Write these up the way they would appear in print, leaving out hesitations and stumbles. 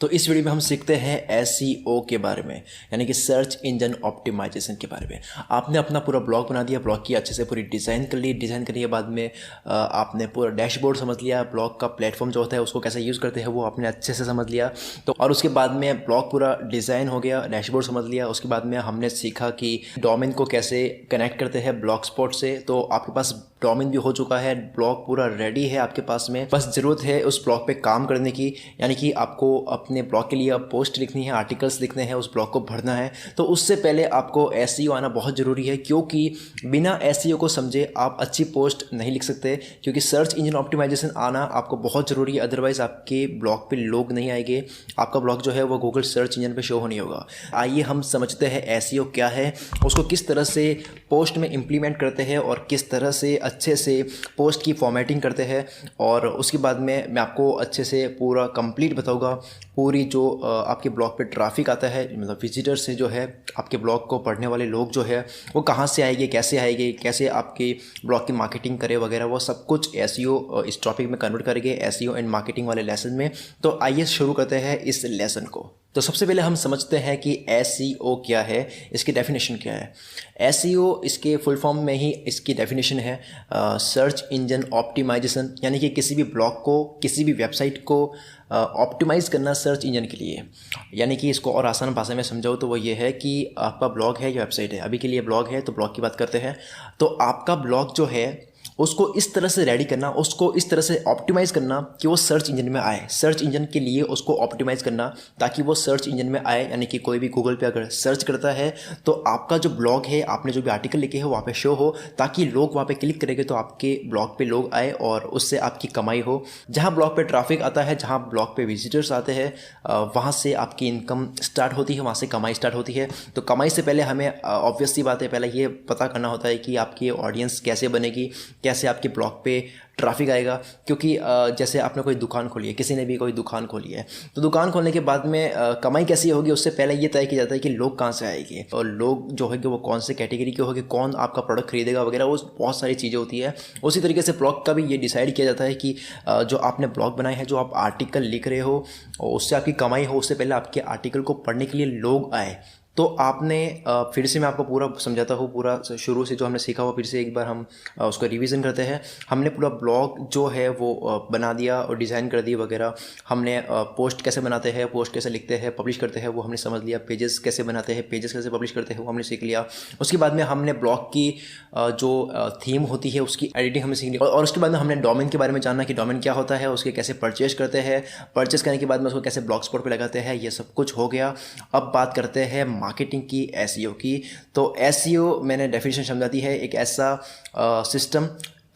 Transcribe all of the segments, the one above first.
तो इस वीडियो में हम सीखते हैं एसईओ के बारे में, यानी कि सर्च इंजन ऑप्टिमाइजेशन के बारे में। आपने अपना पूरा ब्लॉग बना दिया, ब्लॉग की अच्छे से पूरी डिज़ाइन कर ली, डिज़ाइन करने के बाद में आपने पूरा डैशबोर्ड समझ लिया, ब्लॉग का प्लेटफॉर्म जो होता है उसको कैसे यूज़ करते हैं वो आपने अच्छे से समझ लिया। तो और उसके बाद में ब्लॉग पूरा डिज़ाइन हो गया, डैशबोर्ड समझ लिया। उसके बाद में हमने सीखा कि डोमेन को कैसे कनेक्ट करते हैं ब्लॉग स्पॉट से। तो आपके पास डोमेन भी हो चुका है, ब्लॉग पूरा रेडी है आपके पास में, बस ज़रूरत है उस ब्लॉग पे काम करने की, यानी कि आपको अपने ब्लॉग के लिए अब पोस्ट लिखनी है, आर्टिकल्स लिखने हैं, उस ब्लॉग को भरना है। तो उससे पहले आपको एसईओ आना बहुत ज़रूरी है, क्योंकि बिना एसईओ को समझे आप अच्छी पोस्ट नहीं लिख सकते। क्योंकि सर्च इंजन ऑप्टिमाइजेशन आना आपको बहुत ज़रूरी है, अदरवाइज़ आपके ब्लॉग पे लोग नहीं आएंगे, आपका ब्लॉग जो है वो गूगल सर्च इंजन पे शो हो नहीं होगा। आइए हम समझते हैं एसईओ क्या है, उसको किस तरह से पोस्ट में इम्प्लीमेंट करते हैं और किस तरह से अच्छे से पोस्ट की फॉर्मेटिंग करते हैं। और उसके बाद में मैं आपको अच्छे से पूरा कंप्लीट बताऊंगा, पूरी जो आपके ब्लॉग पे ट्रैफिक आता है, मतलब विजिटर से जो है आपके ब्लॉग को पढ़ने वाले लोग जो है वो कहाँ से आएंगे, कैसे आपके ब्लॉग की मार्केटिंग करे वगैरह, वो सब कुछ एसईओ इस टॉपिक में कन्वर्ट करेंगे, एसईओ एंड मार्केटिंग वाले लेसन में। तो आइए शुरू करते हैं इस लेसन को। तो सबसे पहले हम समझते हैं कि एसईओ क्या है, इसकी डेफिनेशन क्या है। एसईओ इसके फुल फॉर्म में ही इसकी डेफिनेशन है सर्च इंजन ऑप्टिमाइजेशन, यानी कि किसी भी ब्लॉग को, किसी भी वेबसाइट को ऑप्टिमाइज़ करना सर्च इंजन के लिए। यानी कि इसको और आसान भाषा में समझाओ तो वो ये है कि आपका ब्लॉग है या वेबसाइट है, अभी के लिए ब्लॉग है तो ब्लॉग की बात करते हैं। तो आपका ब्लॉग जो है उसको इस तरह से रेडी करना, उसको इस तरह से ऑप्टिमाइज़ करना कि वो सर्च इंजन में आए, सर्च इंजन के लिए उसको ऑप्टिमाइज़ करना ताकि वो सर्च इंजन में आए। यानी कि कोई भी गूगल पे अगर सर्च करता है तो आपका जो ब्लॉग है, आपने जो भी आर्टिकल लिखे हैं वहाँ पे शो हो, ताकि लोग वहाँ पे क्लिक करेंगे तो आपके ब्लॉग पे लोग आए और उससे आपकी कमाई हो। जहाँ ब्लॉग पे ट्रैफिक आता है, जहाँ ब्लॉग पे विजिटर्स आते हैं, वहाँ से आपकी इनकम स्टार्ट होती है, वहाँ से कमाई स्टार्ट होती है। तो कमाई से पहले हमें ऑब्वियस सी बात है, पहले ये पता करना होता है कि आपकी ऑडियंस कैसे बनेगी, कैसे आपके ब्लॉग पे ट्रैफिक आएगा। क्योंकि जैसे आपने कोई दुकान खोली है, किसी ने भी कोई दुकान खोली है, तो दुकान खोलने के बाद में कमाई कैसी होगी उससे पहले ये तय किया जाता है कि लोग कहाँ से आएंगे और लोग जो है कि वो कौन से कैटेगरी के होंगे, कौन आपका प्रोडक्ट खरीदेगा वगैरह, वो बहुत सारी चीज़ें होती है। उसी तरीके से ब्लॉग का भी ये डिसाइड किया जाता है कि जो आपने ब्लॉग बनाए हैं, जो आप आर्टिकल लिख रहे हो और उससे आपकी कमाई हो, उससे पहले आपके आर्टिकल को पढ़ने के लिए लोग आए। तो आपने फिर से मैं आपको पूरा समझाता हूँ, पूरा शुरू से जो हमने सीखा हुआ फिर से एक बार हम उसको रिवीजन करते हैं। हमने पूरा ब्लॉग जो है वो बना दिया और डिज़ाइन कर दी वगैरह। हमने पोस्ट कैसे बनाते हैं, पोस्ट कैसे लिखते हैं, पब्लिश करते हैं वो हमने समझ लिया। पेजेस कैसे बनाते हैं, पेजेस कैसे पब्लिश करते हैं वो हमने सीख लिया। उसके बाद में हमने ब्लॉग की जो थीम होती है उसकी एडिटिंग हमने सीख ली। और उसके बाद में हमने डोमेन के बारे में जानना कि डोमेन क्या होता है, उसके कैसे परचेज करते हैं, परचेज करने के बाद में उसको कैसे ब्लॉग स्पॉट पर लगाते हैं, ये सब कुछ हो गया। अब बात करते हैं मार्केटिंग की, एसईओ की। तो एसईओ मैंने डेफिनेशन समझा दी है, एक ऐसा सिस्टम।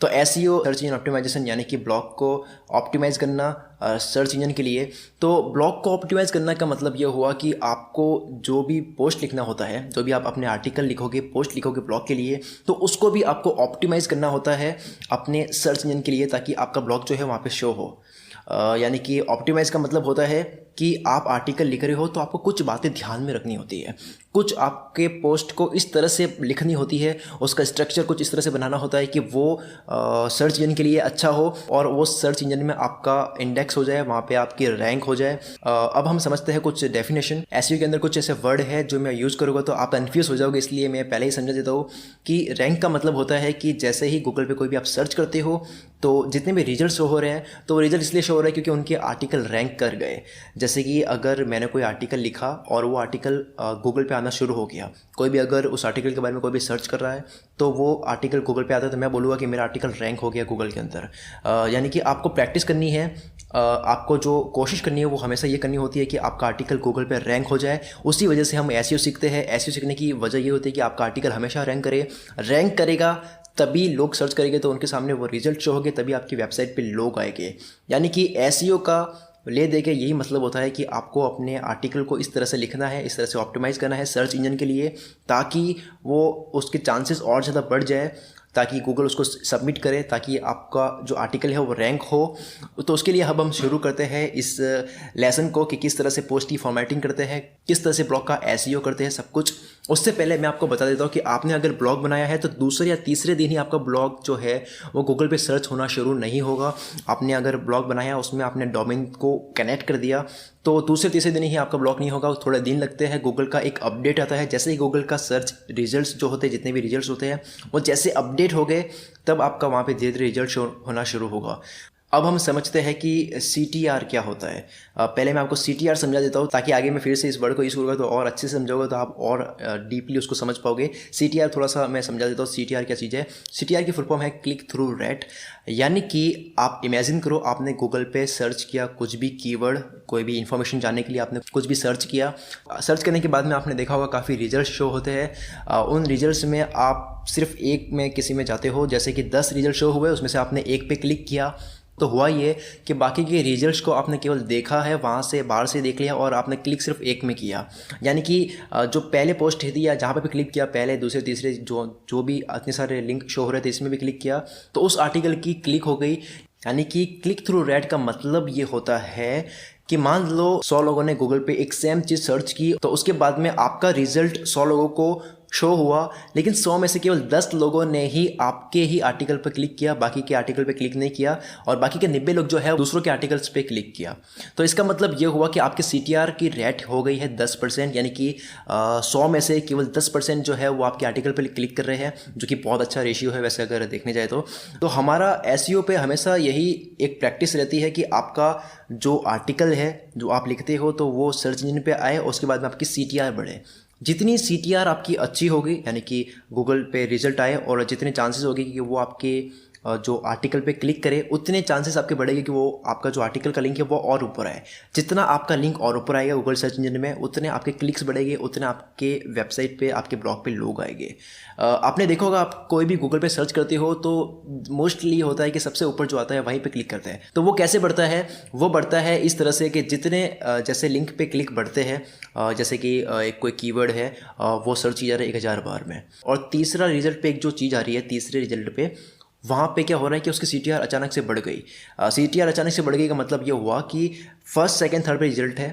तो एसईओ सर्च इंजन ऑप्टिमाइजेशन, यानी कि ब्लॉग को ऑप्टिमाइज़ करना सर्च इंजन के लिए। तो ब्लॉग को ऑप्टिमाइज़ करने का मतलब ये हुआ कि आपको जो भी पोस्ट लिखना होता है, जो भी आप अपने आर्टिकल लिखोगे, पोस्ट लिखोगे ब्लॉग के लिए, तो उसको भी आपको ऑप्टिमाइज़ करना होता है अपने सर्च इंजन के लिए, ताकि आपका ब्लॉग जो है वहाँ पे शो हो। यानी कि ऑप्टिमाइज़ का मतलब होता है कि आप आर्टिकल लिख रहे हो तो आपको कुछ बातें ध्यान में रखनी होती है, कुछ आपके पोस्ट को इस तरह से लिखनी होती है, उसका स्ट्रक्चर कुछ इस तरह से बनाना होता है कि वो सर्च इंजन के लिए अच्छा हो और वो सर्च इंजन में आपका इंडेक्स हो जाए, वहाँ पे आपकी रैंक हो जाए। अब हम समझते हैं कुछ डेफिनेशन। एसईओ के अंदर कुछ ऐसे वर्ड है जो मैं यूज़ करूँगा तो आप कन्फ्यूज़ हो जाओगे, इसलिए मैं पहले ही समझा देता हूँ कि रैंक का मतलब होता है कि जैसे ही गूगल पे कोई भी आप सर्च करते हो तो जितने भी रिजल्ट शो हो रहे हैं, तो वो रिजल्ट इसलिए शो हो रहे हैं क्योंकि उनके आर्टिकल रैंक कर गए। जैसे कि अगर मैंने कोई आर्टिकल लिखा और वो आर्टिकल गूगल पे आना शुरू हो गया, कोई भी अगर उस आर्टिकल के बारे में कोई भी सर्च कर रहा है तो वो आर्टिकल गूगल पे आता है, तो मैं बोलूँगा कि मेरा आर्टिकल रैंक हो गया गूगल के अंदर। यानी कि आपको प्रैक्टिस करनी है, आपको जो कोशिश करनी है वो हमेशा ये करनी होती है कि आपका आर्टिकल गूगल पे रैंक हो जाए। उसी वजह से हम एसईओ सीखते हैं। एसईओ सीखने की वजह ये होती है कि आपका आर्टिकल हमेशा रैंक करे, रैंक करेगा तभी लोग सर्च करेंगे, तो उनके सामने वो रिजल्ट शो होंगे, तभी आपकी वेबसाइट पे लोग आएंगे। यानी कि एसईओ का ले दे के यही मतलब होता है कि आपको अपने आर्टिकल को इस तरह से लिखना है, इस तरह से ऑप्टिमाइज़ करना है सर्च इंजन के लिए, ताकि वो उसके चांसेस और ज़्यादा बढ़ जाए, ताकि गूगल उसको सबमिट करे, ताकि आपका जो आर्टिकल है वो रैंक हो। तो उसके लिए अब हम शुरू करते हैं इस लेसन को कि किस तरह से पोस्ट की फॉर्मेटिंग करते हैं, किस तरह से ब्लॉग का एसईओ करते हैं, सब कुछ। उससे पहले मैं आपको बता देता हूँ कि आपने अगर ब्लॉग बनाया है तो दूसरे या तीसरे दिन ही आपका ब्लॉग जो है वो गूगल पे सर्च होना शुरू नहीं होगा। आपने अगर ब्लॉग बनाया, उसमें आपने डोमेन को कनेक्ट कर दिया, तो दूसरे तीसरे दिन ही आपका ब्लॉक नहीं होगा, थोड़े दिन लगते हैं। गूगल का एक अपडेट आता है, जैसे ही गूगल का सर्च रिजल्ट्स जो होते हैं, जितने भी रिजल्ट्स होते हैं वो जैसे अपडेट हो गए तब आपका वहाँ पे धीरे धीरे रिजल्ट शो होना शुरू होगा। अब हम समझते हैं कि CTR क्या होता है। पहले मैं आपको CTR समझा देता हूँ ताकि आगे मैं फिर से इस वर्ड को यूज़ करूँगा तो और अच्छे से समझोगे, तो आप और डीपली उसको समझ पाओगे। CTR थोड़ा सा मैं समझा देता हूँ CTR क्या चीज़ है। CTR की फुल फॉर्म है क्लिक थ्रू रेट। यानी कि आप इमेजिन करो, आपने गूगल पे सर्च किया कुछ भी कीवर्ड, कोई भी इन्फॉर्मेशन जानने के लिए आपने कुछ भी सर्च किया। सर्च करने के बाद में आपने देखा होगा काफ़ी रिजल्ट शो होते हैं। उन रिजल्ट्स में आप सिर्फ एक में किसी में जाते हो, जैसे कि 10 रिजल्ट शो हुए, उसमें से आपने एक पे क्लिक किया तो हुआ ये कि बाकी के रिजल्ट्स को आपने केवल देखा है, वहाँ से बाहर से देख लिया और आपने क्लिक सिर्फ एक में किया। यानी कि जो पहले पोस्ट थी या जहाँ पे भी क्लिक किया, पहले दूसरे तीसरे जो भी इतने सारे लिंक शो हो रहे थे इसमें भी क्लिक किया तो उस आर्टिकल की क्लिक हो गई। यानी कि क्लिक थ्रू रेट का मतलब ये होता है कि मान लो 100 लोगों ने गूगल पे एक सेम चीज़ सर्च की तो उसके बाद में आपका रिजल्ट 100 लोगों को शो हुआ, लेकिन 100 में से केवल 10 लोगों ने ही आपके ही आर्टिकल पर क्लिक किया, बाकी के आर्टिकल पे क्लिक नहीं किया, और बाकी के 90 लोग जो है दूसरों के आर्टिकल्स पे क्लिक किया। तो इसका मतलब ये हुआ कि आपके CTR की रेट हो गई है 10%, यानी कि 100 में से केवल 10% जो है वो आपके आर्टिकल पर क्लिक कर रहे हैं, जो कि बहुत अच्छा रेशियो है वैसे अगर देखने जाए तो हमारा SEO पे हमेशा यही एक प्रैक्टिस रहती है कि आपका जो आर्टिकल है जो आप लिखते हो तो वो सर्च इंजन पे आए, उसके बाद में आपकी CTR बढ़े। जितनी CTR आपकी अच्छी होगी, यानी कि गूगल पे रिजल्ट आए और जितने चांसेस होगी कि वो आपके जो आर्टिकल पे क्लिक करे, उतने चांसेस आपके बढ़ेंगे कि वो आपका जो आर्टिकल का लिंक है वो और ऊपर आए। जितना आपका लिंक और ऊपर आएगा गूगल सर्च इंजन में, उतने आपके क्लिक्स बढ़ेंगे, उतने आपके वेबसाइट पे, आपके ब्लॉग पे लोग आएंगे। आपने देखा होगा, आप कोई भी गूगल पे सर्च करते हो तो मोस्टली होता है कि सबसे ऊपर जो आता है वहीं पे क्लिक करते हैं। तो वो कैसे बढ़ता है? वो बढ़ता है इस तरह से कि जितने जैसे लिंक पे क्लिक बढ़ते हैं, जैसे कि एक कोई कीवर्ड है वो सर्च किया जा रहा है 1000 बार में, और तीसरा रिजल्ट पे एक जो चीज़ आ रही है, तीसरे रिजल्ट पे वहाँ पे क्या हो रहा है कि उसकी CTR अचानक से बढ़ गई। CTR अचानक से बढ़ गई का मतलब ये हुआ कि फर्स्ट सेकंड थर्ड पे रिजल्ट है,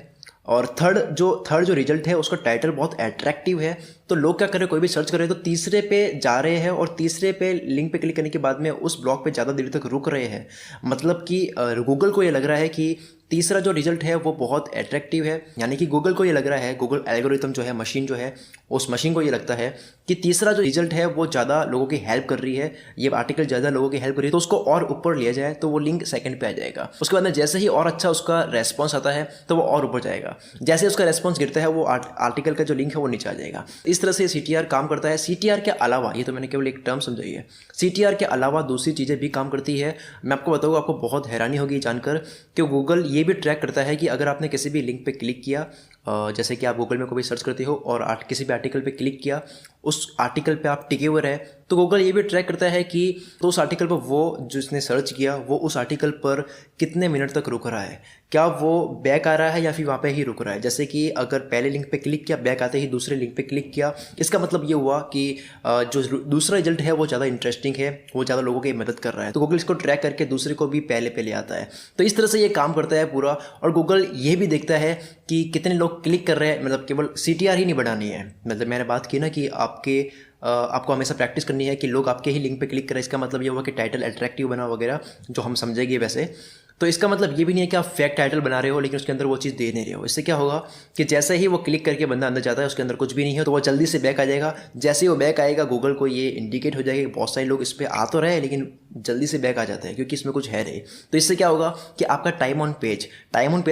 और थर्ड जो रिजल्ट है उसका टाइटल बहुत अट्रैक्टिव है, तो लोग क्या कर रहे हैं, कोई भी सर्च कर रहे हैं तो तीसरे पे जा रहे हैं, और तीसरे पे लिंक पे क्लिक करने के बाद में उस ब्लॉग पे ज़्यादा देर तक रुक रहे हैं। मतलब कि गूगल को ये लग रहा है कि तीसरा जो रिजल्ट है वो बहुत अट्रैक्टिव है, यानी कि गूगल को ये लग रहा है, गूगल एल्गोरिथम जो है, मशीन जो है, उस मशीन को ये लगता है कि तीसरा जो रिजल्ट है वो ज़्यादा लोगों की हेल्प कर रही है, ये आर्टिकल ज़्यादा लोगों की हेल्प कर रही है, तो उसको और ऊपर लिया जाए तो वो लिंक सेकंड पे आ जाएगा। उसके बाद में जैसे ही और अच्छा उसका रेस्पॉन्स आता है तो वो और ऊपर जाएगा, जैसे उसका रेस्पॉन्स गिरता है वो आर्टिकल का जो लिंक है वो नीचे आ जाएगा। इस तरह से CTR काम करता है। CTR के अलावा, ये तो मैंने केवल एक टर्म समझाई है, CTR के अलावा दूसरी चीज़ें भी काम करती है। मैं आपको बताऊँगा, आपको बहुत हैरानी होगी जानकर कि गूगल ये भी ट्रैक करता है कि अगर आपने किसी भी लिंक पे क्लिक किया, जैसे कि आप गूगल में कोई सर्च करते हो और किसी भी आर्टिकल पे क्लिक किया, उस आर्टिकल पे आप टिके हुए रहे, तो गूगल ये भी ट्रैक करता है कि तो उस आर्टिकल पर वो जिसने सर्च किया वो उस आर्टिकल पर कितने मिनट तक रुक रहा है, क्या वो बैक आ रहा है या फिर वहाँ पे ही रुक रहा है। जैसे कि अगर पहले लिंक पे क्लिक किया, बैक आते ही दूसरे लिंक पे क्लिक किया, इसका मतलब ये हुआ कि जो दूसरा रिजल्ट है वो ज़्यादा इंटरेस्टिंग है, वो ज़्यादा लोगों की मदद कर रहा है, तो गूगल इसको ट्रैक करके दूसरे को भी पहले ले आता है। तो इस तरह से ये काम करता है पूरा, और गूगल ये भी देखता है कि कितने लोग क्लिक कर रहे हैं। मतलब केवल CTR ही नहीं बढ़ानी है, मतलब मैंने बात की ना कि आपको हमेशा प्रैक्टिस करनी है कि लोग आपके ही लिंक पे क्लिक करें। इसका मतलब ये हुआ कि टाइटल अट्रैक्टिव बना वगैरह, जो हम समझेंगे वैसे। तो इसका मतलब ये भी नहीं है कि आप फेक टाइटल बना रहे हो लेकिन उसके अंदर वो चीज़ दे नहीं रहे हो। इससे क्या होगा कि जैसे ही वो क्लिक करके बंदा अंदर जाता है, उसके अंदर कुछ भी नहीं है, तो वो जल्दी से बैक आ जाएगा। जैसे ही वो बैक आएगा, गूगल को ये इंडिकेट हो जाएगा कि बहुत सारे लोग इस पर आ तो रहे हैं लेकिन जल्दी से बैक आ जाते हैं क्योंकि इसमें कुछ है नहीं। तो इससे क्या होगा कि आपका टाइम ऑन पेज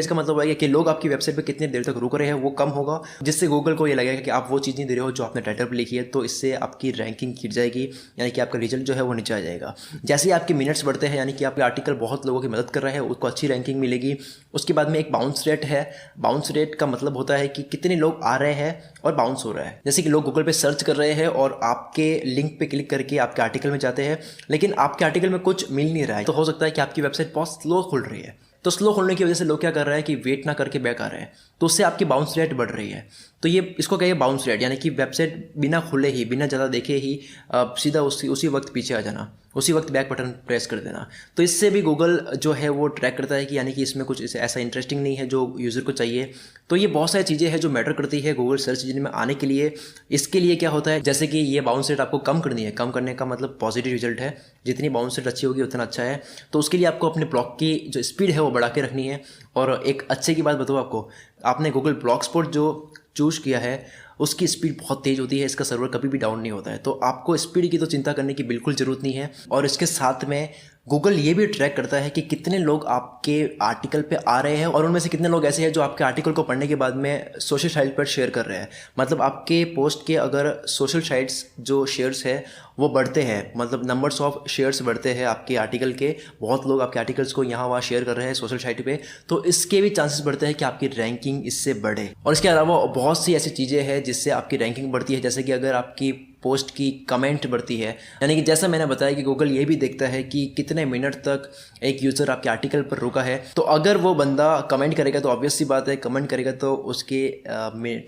का मतलब है कि लोग आपकी वेबसाइट पर कितनी देर तक रुक रहे हैं वो कम होगा, जिससे गूगल को ये लगेगा कि आप वो चीज़ नहीं दे रहे हो जो आपने टाइटल पर लिखी है, तो इससे आपकी रैंकिंग गिर जाएगी, यानी कि आपका रिजल्ट जो है वो नीचे आ जाएगा। जैसे ही आपके मिनट्स बढ़ते हैं, यानी कि आपका आर्टिकल बहुत लोगों की मदद कर रहा है, उसको अच्छी रैंकिंग मिलेगी। उसके बाद में एक बाउंस रेट है। बाउंस रेट का मतलब होता है कि कितने लोग आ रहे हैं और बाउंस हो रहा है। जैसे कि लोग गूगल पे सर्च कर रहे हैं और आपके लिंक पे क्लिक करके आपके आर्टिकल में जाते हैं, लेकिन आपके आर्टिकल में कुछ मिल नहीं रहा है, तो हो सकता है कि आपकी वेबसाइट बहुत स्लो खुल रही है। तो स्लो खुलने की वजह से लोग क्या कर रहे हैं कि वेट ना करके बैक आ रहे हैं, तो उससे आपकी बाउंस रेट बढ़ रही है। तो ये इसको कहिए बाउंस रेट, यानी कि वेबसाइट बिना खुले ही, बिना ज़्यादा देखे ही सीधा उसी वक्त पीछे आ जाना, उसी वक्त बैक बटन प्रेस कर देना। तो इससे भी गूगल जो है वो ट्रैक करता है कि यानी कि इसमें कुछ ऐसा इंटरेस्टिंग नहीं है जो यूज़र को चाहिए। तो ये बहुत सारी चीज़ें हैं जो मैटर करती है गूगल सर्च इंजन में आने के लिए। इसके लिए क्या होता है, जैसे कि ये बाउंस रेट आपको कम करनी है, कम करने का मतलब पॉजिटिव रिजल्ट है, जितनी बाउंस रेट अच्छी होगी उतना अच्छा है। तो उसके लिए आपको अपने ब्लॉग की जो स्पीड है वो बढ़ा के रखनी है। और एक अच्छे की बात बताऊँ आपको, आपने गूगल ब्लॉगस्पॉट जो चूज़ किया है उसकी स्पीड बहुत तेज़ होती है, इसका सर्वर कभी भी डाउन नहीं होता है। तो आपको स्पीड की तो चिंता करने की बिल्कुल ज़रूरत नहीं है। और इसके साथ में गूगल ये भी ट्रैक करता है कि कितने लोग आपके आर्टिकल पे आ रहे हैं और उनमें से कितने लोग ऐसे हैं जो आपके आर्टिकल को पढ़ने के बाद में सोशल साइट पर शेयर कर रहे हैं। मतलब आपके पोस्ट के अगर सोशल साइट्स जो शेयर्स है वो बढ़ते हैं, मतलब नंबर्स ऑफ शेयर्स बढ़ते हैं आपके आर्टिकल के, बहुत लोग आपके आर्टिकल्स को यहाँ वहाँ शेयर कर रहे हैं सोशल साइट पे, तो इसके भी चांसेस बढ़ते हैं कि आपकी रैंकिंग इससे बढ़े। और इसके अलावा बहुत सी ऐसी चीज़ें हैं जिससे आपकी रैंकिंग बढ़ती है, जैसे कि अगर आपकी पोस्ट की कमेंट बढ़ती है, यानी कि जैसा मैंने बताया कि गूगल ये भी देखता है कि कितने मिनट तक एक यूज़र आपके आर्टिकल पर रुका है। तो अगर वो बंदा कमेंट करेगा तो ऑब्वियस सी बात है, कमेंट करेगा तो उसके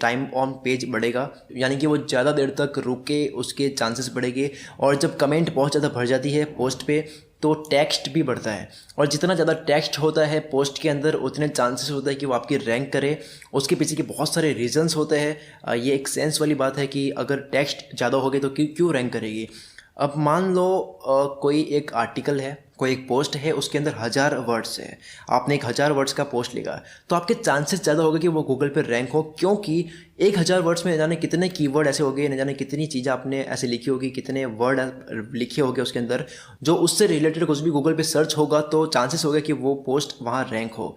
टाइम ऑन पेज बढ़ेगा, यानी कि वो ज़्यादा देर तक रुके उसके चांसेस बढ़ेंगे। और जब कमेंट बहुत ज़्यादा बढ़ जाती है पोस्ट पे तो टेक्स्ट भी बढ़ता है, और जितना ज़्यादा टेक्स्ट होता है पोस्ट के अंदर उतने चांसेस होता है कि वो आपकी रैंक करे। उसके पीछे के बहुत सारे रीजंस होते हैं। ये एक सेंस वाली बात है कि अगर टेक्स्ट ज़्यादा हो गई तो क्यों रैंक करेगी। अब मान लो कोई एक आर्टिकल है, कोई एक पोस्ट है, उसके अंदर 1000 वर्ड्स है, आपने 1000 वर्ड्स का पोस्ट लिखा, तो आपके चांसेस ज़्यादा होगा कि वो गूगल पर रैंक हो, क्योंकि 1000 वर्ड्स में न जाने कितने कीवर्ड ऐसे हो गए, न जाने कितनी चीज़ें आपने ऐसे लिखी होगी, कितने वर्ड लिखे होंगे उसके अंदर, जो उससे रिलेटेड कुछ भी गूगल पे सर्च होगा तो चांसेस होगा कि वो पोस्ट वहाँ रैंक हो।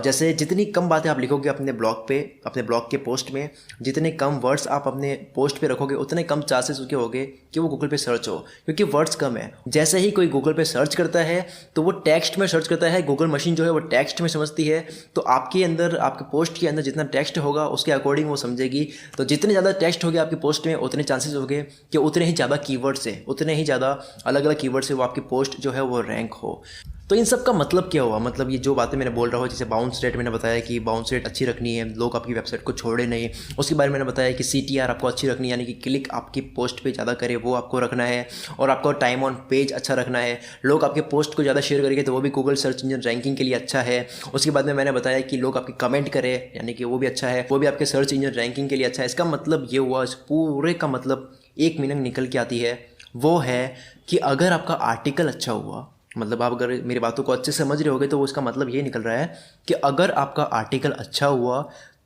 जैसे जितनी कम बातें आप लिखोगे अपने ब्लॉग पे, अपने ब्लॉग के पोस्ट में, जितने कम वर्ड्स आप अपने पोस्ट पे रखोगे उतने कम चांसेस उसके होंगे कि वो गूगल पे सर्च हो, क्योंकि वर्ड्स कम है। जैसे ही कोई गूगल पे सर्च करता है तो वो टेक्स्ट में सर्च करता है, गूगल मशीन जो है वो टेक्स्ट में समझती है, तो आपके अंदर, आपके पोस्ट के अंदर जितना टेक्स्ट होगा उसके अकॉर्डिंग वो समझेगी। तो जितने ज़्यादा टेक्स्ट हो गया आपकी पोस्ट में उतने चांसेस हो गए कि उतने ही ज़्यादा कीवर्ड्स है, उतने ही ज़्यादा अलग अलग कीवर्ड से वो आपकी पोस्ट जो है वो रैंक हो। तो इन सब का मतलब क्या हुआ, मतलब ये जो बातें मैंने बोल रहा हूँ, जैसे बाउंस रेट मैंने बताया कि बाउंस रेट अच्छी रखनी है, लोग आपकी वेबसाइट को छोड़े नहीं। उसके बारे में मैंने बताया कि CTR आपको अच्छी रखनी है, यानी कि क्लिक आपकी पोस्ट पे ज़्यादा करे वो आपको रखना है, और आपको टाइम ऑन पेज अच्छा रखना है। लोग आपके पोस्ट को ज़्यादा शेयर करेंगे तो वो भी गूगल सर्च इंजन रैंकिंग के लिए अच्छा है। उसके बाद में मैंने बताया कि लोग आपकी कमेंट करें, यानी कि वो भी अच्छा है, वो भी आपके सर्च इंजन रैंकिंग के लिए अच्छा है। इसका मतलब ये हुआ, इस पूरे का मतलब एक मीनिंग निकल के आती है, वो है कि अगर आपका आर्टिकल अच्छा हुआ, मतलब आप अगर मेरी बातों को अच्छे से समझ रहे होगे तो उसका मतलब ये निकल रहा है कि अगर आपका आर्टिकल अच्छा हुआ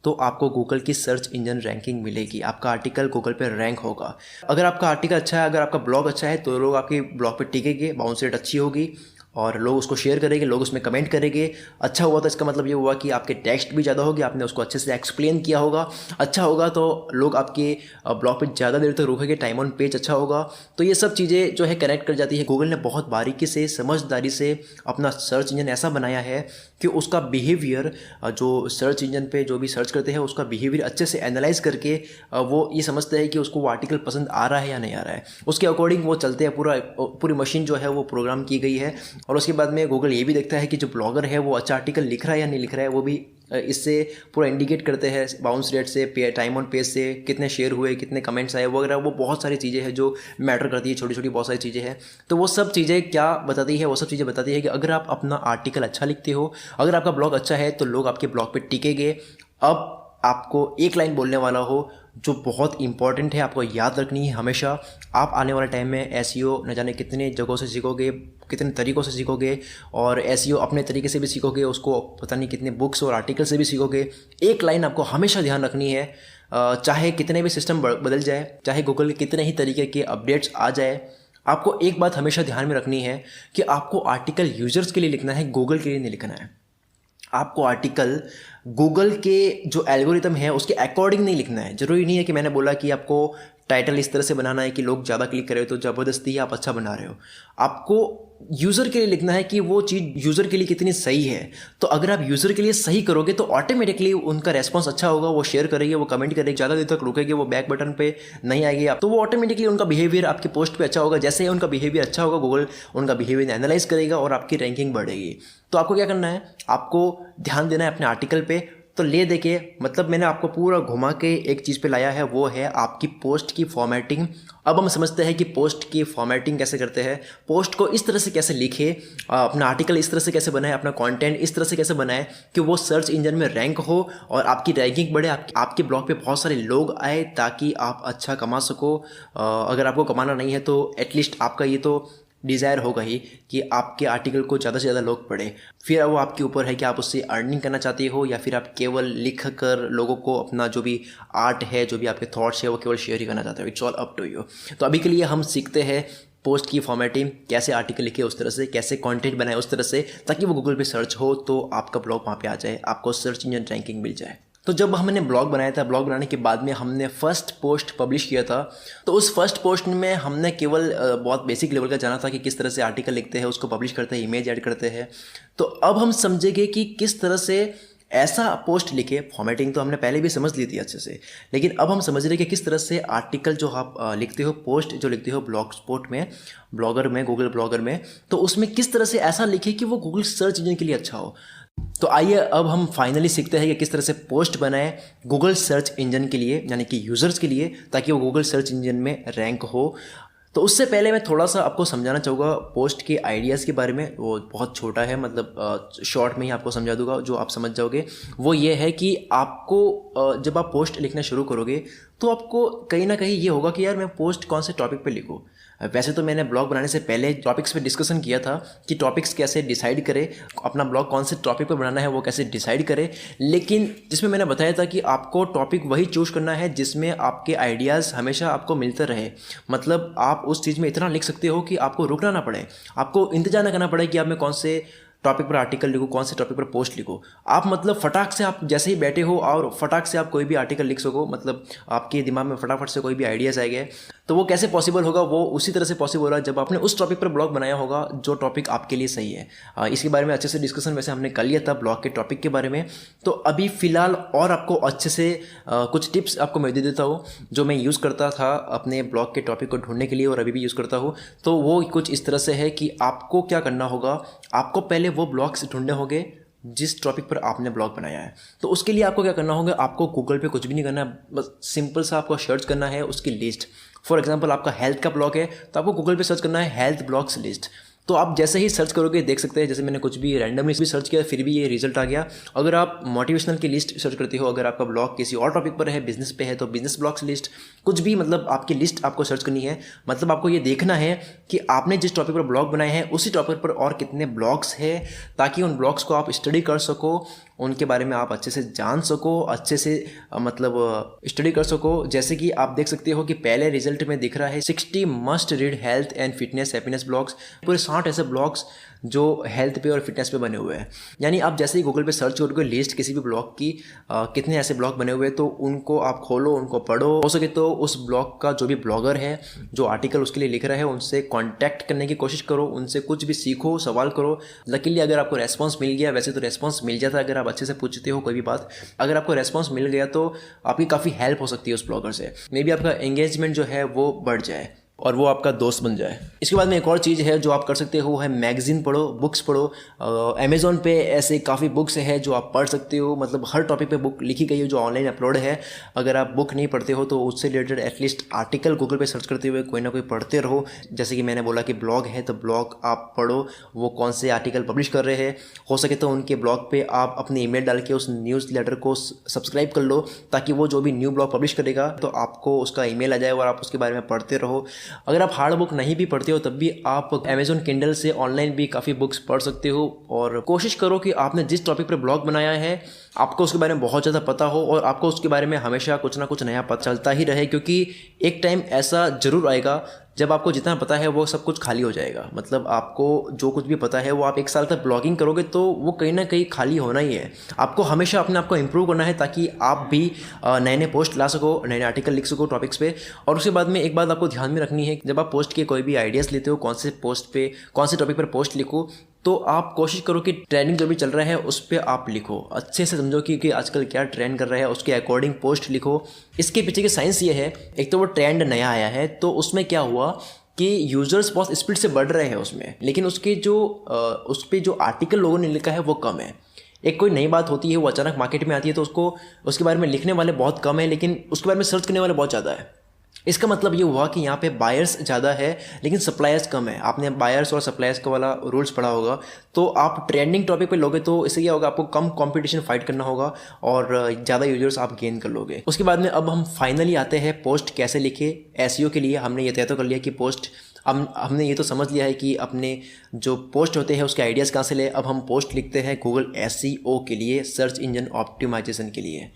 तो आपको गूगल की सर्च इंजन रैंकिंग मिलेगी, आपका आर्टिकल गूगल पे रैंक होगा। अगर आपका आर्टिकल अच्छा है, अगर आपका ब्लॉग अच्छा है तो लोग आपके ब्लॉग पे टिकेंगे, बाउंस रेट अच्छी होगी और लोग उसको शेयर करेंगे, लोग उसमें कमेंट करेंगे। अच्छा हुआ तो इसका मतलब ये हुआ कि आपके टेक्स्ट भी ज़्यादा होगी, आपने उसको अच्छे से एक्सप्लेन किया होगा। अच्छा होगा तो लोग आपके ब्लॉग पे ज़्यादा देर तक रुकेंगे, टाइम ऑन पेज अच्छा होगा। तो ये सब चीज़ें जो है कनेक्ट कर जाती है। गूगल ने बहुत बारीकी से, समझदारी से अपना सर्च इंजन ऐसा बनाया है कि उसका बिहेवियर, जो सर्च इंजन पे जो भी सर्च करते हैं उसका बिहेवियर अच्छे से एनालाइज करके वो ये समझते हैं कि उसको वो आर्टिकल पसंद आ रहा है या नहीं आ रहा है, उसके अकॉर्डिंग वो चलते हैं। पूरी मशीन जो है वो प्रोग्राम की गई है। और उसके बाद में गूगल ये भी देखता है कि जो ब्लॉगर है वो अच्छा आर्टिकल लिख रहा है या नहीं लिख रहा है, वो भी इससे पूरा इंडिकेट करते हैं, बाउंस रेट से, टाइम ऑन पेज से, कितने शेयर हुए, कितने कमेंट्स आए वगैरह। वो बहुत सारी चीज़ें हैं जो मैटर करती है, छोटी छोटी बहुत सारी चीज़ें हैं। तो वो सब चीज़ें क्या बताती है, वो सब चीज़ें बताती है कि अगर आप अपना आर्टिकल अच्छा लिखते हो, अगर आपका ब्लॉग अच्छा है तो लोग आपके ब्लॉग पर टिकेंगे। अब आपको एक लाइन बोलने वाला हो जो बहुत इंपॉर्टेंट है, आपको याद रखनी है हमेशा। आप आने वाले टाइम में एसईओ न जाने कितने जगहों से सीखोगे, कितने तरीक़ों से सीखोगे, और एसईओ अपने तरीके से भी सीखोगे, उसको पता नहीं कितने बुक्स और आर्टिकल से भी सीखोगे। एक लाइन आपको हमेशा ध्यान रखनी है, चाहे कितने भी सिस्टम बदल जाए, चाहे गूगल के कितने ही तरीके के अपडेट्स आ जाए, आपको एक बात हमेशा ध्यान में रखनी है कि आपको आर्टिकल यूजर्स के लिए लिखना है, गूगल के लिए नहीं लिखना है। आपको आर्टिकल गूगल के जो एल्गोरिथम है उसके अकॉर्डिंग नहीं लिखना है। ज़रूरी नहीं है कि मैंने बोला कि आपको टाइटल इस तरह से बनाना है कि लोग ज़्यादा क्लिक करें तो ज़बरदस्ती ही आप अच्छा बना रहे हो। आपको यूज़र के लिए लिखना है कि वो चीज़ यूज़र के लिए कितनी सही है। तो अगर आप यूज़र के लिए सही करोगे तो ऑटोमेटिकली उनका रेस्पॉन्स अच्छा होगा, वो शेयर करेंगे, वो कमेंट करेंगे, ज़्यादा देर तक रुकेंगे, वो बैक बटन पे नहीं आएगी आप, तो वो ऑटोमेटिकली उनका बिहेवियर आपके पोस्ट पे अच्छा होगा। जैसे ही उनका बिहेवियर अच्छा होगा, गूगल उनका बिहेवियर एनालाइज करेगा और आपकी रैंकिंग बढ़ेगी। तो आपको क्या करना है, आपको ध्यान देना है अपने आर्टिकल पे, तो ले देखिए, मतलब मैंने आपको पूरा घुमा के एक चीज़ पे लाया है, वो है आपकी पोस्ट की फॉर्मेटिंग। अब हम समझते हैं कि पोस्ट की फॉर्मेटिंग कैसे करते हैं, पोस्ट को इस तरह से कैसे लिखे, अपना आर्टिकल इस तरह से कैसे बनाए, अपना कंटेंट इस तरह से कैसे बनाए कि वो सर्च इंजन में रैंक हो और आपकी रैंकिंग बढ़े, आपके ब्लॉग पे बहुत सारे लोग आए ताकि आप अच्छा कमा सको। अगर आपको कमाना नहीं है तो एटलीस्ट आपका ये तो डिज़ायर होगा ही कि आपके आर्टिकल को ज़्यादा से ज़्यादा लोग पढ़ें। फिर वो आपके ऊपर है कि आप उससे अर्निंग करना चाहते हो या फिर आप केवल लिख कर लोगों को अपना जो भी आर्ट है, जो भी आपके थॉट्स है, वो केवल शेयर ही करना चाहते हो। It's all up to you. तो अभी के लिए हम सीखते हैं पोस्ट की फॉर्मेटिंग, कैसे आर्टिकल लिखे उस तरह से, कैसे कंटेंट बनाए उस तरह से ताकि वो गूगल पे सर्च हो तो आपका ब्लॉग वहाँ पे आ जाए, आपको सर्च इंजन रैंकिंग मिल जाए। तो जब हमने ब्लॉग बनाया था, ब्लॉग बनाने के बाद में हमने फर्स्ट पोस्ट पब्लिश किया था, तो उस फर्स्ट पोस्ट में हमने केवल बहुत बेसिक लेवल का जाना था कि किस तरह से आर्टिकल लिखते हैं, उसको पब्लिश करते हैं, इमेज ऐड करते हैं। तो अब हम समझेंगे कि किस तरह से ऐसा पोस्ट लिखे। फॉर्मेटिंग तो हमने पहले भी समझ ली थी अच्छे से, लेकिन अब हम समझ रहे कि किस तरह से आर्टिकल जो आप लिखते हो, पोस्ट जो लिखते हो ब्लॉग स्पॉट में, ब्लॉगर में, गूगल ब्लॉगर में, तो उसमें किस तरह से ऐसा लिखे कि वो गूगल सर्च इंजन के लिए अच्छा हो। तो आइए अब हम फाइनली सीखते हैं कि किस तरह से पोस्ट बनाए गूगल सर्च इंजन के लिए, यानी कि यूज़र्स के लिए, ताकि वो गूगल सर्च इंजन में रैंक हो। तो उससे पहले मैं थोड़ा सा आपको समझाना चाहूँगा पोस्ट के आइडियाज़ के बारे में। वो बहुत छोटा है, मतलब शॉर्ट में ही आपको समझा दूंगा, जो आप समझ जाओगे। वो ये है कि आपको जब आप पोस्ट लिखना शुरू करोगे तो आपको कहीं ना कहीं ये होगा कि यार मैं पोस्ट कौन से टॉपिक पे लिखूँ। वैसे तो मैंने ब्लॉग बनाने से पहले टॉपिक्स पे डिस्कशन किया था कि टॉपिक्स कैसे डिसाइड करें, अपना ब्लॉग कौन से टॉपिक पे बनाना है वो कैसे डिसाइड करें, लेकिन जिसमें मैंने बताया था कि आपको टॉपिक वही चूज करना है जिसमें आपके आइडियाज़ हमेशा आपको मिलते रहे। मतलब आप उस चीज़ में इतना लिख सकते हो कि आपको रुकना ना पड़े, आपको इंतजार ना करना पड़े कि आप मैं कौन से टॉपिक पर आर्टिकल लिखूँ, कौन से टॉपिक पर पोस्ट लिखूँ। आप मतलब फटाक से आप जैसे ही बैठे हो और फटाक से आप कोई भी आर्टिकल लिख सको, मतलब आपके दिमाग में फटाफट से कोई भी आइडियाज़ आ गए। तो वो कैसे पॉसिबल होगा? वो उसी तरह से पॉसिबल होगा जब आपने उस टॉपिक पर ब्लॉग बनाया होगा जो टॉपिक आपके लिए सही है। इसके बारे में अच्छे से डिस्कशन वैसे हमने कर लिया था ब्लॉग के टॉपिक के बारे में। तो अभी फ़िलहाल और आपको अच्छे से कुछ टिप्स आपको मैं दे देता हूँ जो मैं यूज़ करता था अपने ब्लॉग के टॉपिक को ढूंढने के लिए और अभी भी यूज़ करता हूँ। तो वो कुछ इस तरह से है कि आपको क्या करना होगा, आपको पहले वो ब्लॉग्स ढूंढने होंगे जिस टॉपिक पर आपने ब्लॉग बनाया है। तो उसके लिए आपको क्या करना होगा, आपको गूगल पे कुछ भी नहीं करना है, बस सिंपल सा आपको सर्च करना है उसकी लिस्ट। फॉर एग्जांपल आपका हेल्थ का ब्लॉग है तो आपको गूगल पे सर्च करना है हेल्थ ब्लॉग्स लिस्ट। तो आप जैसे ही सर्च करोगे देख सकते हैं, जैसे मैंने कुछ भी रैंडमली भी सर्च किया फिर भी ये रिजल्ट आ गया। अगर आप मोटिवेशनल की लिस्ट सर्च करते हो, अगर आपका ब्लॉग किसी और टॉपिक पर है, बिजनेस पे है, तो बिजनेस ब्लॉग्स लिस्ट, कुछ भी, मतलब आपकी लिस्ट आपको सर्च करनी है। मतलब आपको ये देखना है कि आपने जिस टॉपिक पर ब्लॉग बनाए हैं उसी टॉपिक पर और कितने ब्लॉग्स हैं, ताकि उन ब्लॉग्स को आप स्टडी कर सको, उनके बारे में आप अच्छे से जान सको, अच्छे से मतलब स्टडी कर सको। जैसे कि आप देख सकते हो कि पहले रिजल्ट में दिख रहा है 60 must read health and fitness happiness blogs, पूरे 60 ऐसे ब्लॉग्स जो हेल्थ पे और फिटनेस पे बने हुए हैं। यानी आप जैसे ही गूगल पे सर्च करोगे लिस्ट किसी भी ब्लॉग की, कितने ऐसे ब्लॉग बने हुए हैं, तो उनको आप खोलो, उनको पढ़ो। हो सके तो उस ब्लॉग का जो भी ब्लॉगर है, जो आर्टिकल उसके लिए लिख रहा है, उनसे कांटेक्ट करने की कोशिश करो, उनसे कुछ भी सीखो, सवाल करो। लकीली अगर आपको रेस्पॉन्स मिल गया, वैसे तो रेस्पॉन्स मिल जाता है अगर आप अच्छे से पूछते हो कोई भी बात, अगर आपको रेस्पॉन्स मिल गया तो आपकी काफ़ी हेल्प हो सकती है उस ब्लॉगर से। मे बी आपका एंगेजमेंट जो है वो बढ़ जाए और वो आपका दोस्त बन जाए। इसके बाद में एक और चीज़ है जो आप कर सकते हो, है मैगजीन पढ़ो, बुक्स पढ़ो। अमेज़ॉन पे ऐसे काफ़ी बुक्स हैं जो आप पढ़ सकते हो, मतलब हर टॉपिक पे बुक लिखी गई है जो ऑनलाइन अपलोड है। अगर आप बुक नहीं पढ़ते हो तो उससे रिलेटेड एटलीस्ट आर्टिकल गूगल पे सर्च करते हुए कोई ना कोई पढ़ते रहो। जैसे कि मैंने बोला कि ब्लॉग है तो ब्लॉग आप पढ़ो, वो कौन से आर्टिकल पब्लिश कर रहे हैं। हो सके तो उनके ब्लॉग पे आप अपनी ईमेल डाल के उस न्यूज़ लेटर को सब्सक्राइब कर लो, ताकि वो जो भी न्यू ब्लॉग पब्लिश करेगा तो आपको उसका ईमेल आ जाए और आप उसके बारे में पढ़ते रहो। अगर आप हार्ड बुक नहीं भी पढ़ते हो तब भी आप अमेज़ॉन किंडल से ऑनलाइन भी काफ़ी बुक्स पढ़ सकते हो। और कोशिश करो कि आपने जिस टॉपिक पर ब्लॉग बनाया है आपको उसके बारे में बहुत ज़्यादा पता हो और आपको उसके बारे में हमेशा कुछ ना कुछ नया पता चलता ही रहे, क्योंकि एक टाइम ऐसा ज़रूर आएगा जब आपको जितना पता है वो सब कुछ खाली हो जाएगा। मतलब आपको जो कुछ भी पता है वो आप एक साल तक ब्लॉगिंग करोगे तो वो कहीं ना कहीं खाली होना ही है। आपको हमेशा अपने आप को इम्प्रूव करना है ताकि आप भी नए नए पोस्ट ला सको, नए नए आर्टिकल लिख सको टॉपिक्स पे। और उसके बाद में एक बात आपको ध्यान में रखनी है, जब आप पोस्ट के कोई भी आइडियाज़ लेते हो, कौन से पोस्ट पे, कौन से टॉपिक पर पोस्ट लिखो, तो आप कोशिश करो कि ट्रेंडिंग जो भी चल रहा है उस पर आप लिखो। अच्छे से समझो कि आजकल क्या ट्रेंड कर रहा है, उसके अकॉर्डिंग पोस्ट लिखो। इसके पीछे की साइंस ये है, एक तो वो ट्रेंड नया आया है तो उसमें क्या हुआ कि यूजर्स बहुत स्पीड से बढ़ रहे हैं उसमें, लेकिन उसके जो उस पर जो आर्टिकल लोगों ने लिखा है वो कम है। एक कोई नई बात होती है, वो अचानक मार्केट में आती है, तो उसके बारे में लिखने वाले बहुत कम है, लेकिन उसके बारे में सर्च करने वाले बहुत ज़्यादा है। इसका मतलब ये हुआ कि यहाँ पे बायर्स ज़्यादा है लेकिन सप्लायर्स कम है। आपने बायर्स और सप्लायर्स का वाला रूल्स पढ़ा होगा, तो आप ट्रेंडिंग टॉपिक पे लोगे तो इससे क्या होगा, आपको कम कंपटीशन फाइट करना होगा और ज़्यादा यूजर्स आप गेन कर लोगे। उसके बाद में अब हम फाइनली आते हैं पोस्ट कैसे लिखे एसईओ के लिए। हमने ये तय तो कर लिया कि पोस्ट, हमने ये तो समझ लिया है कि अपने जो पोस्ट होते हैं उसके आइडियाज़ कहाँ से ले। अब हम पोस्ट लिखते हैं गूगल एसईओ के लिए, सर्च इंजन ऑप्टिमाइजेशन के लिए।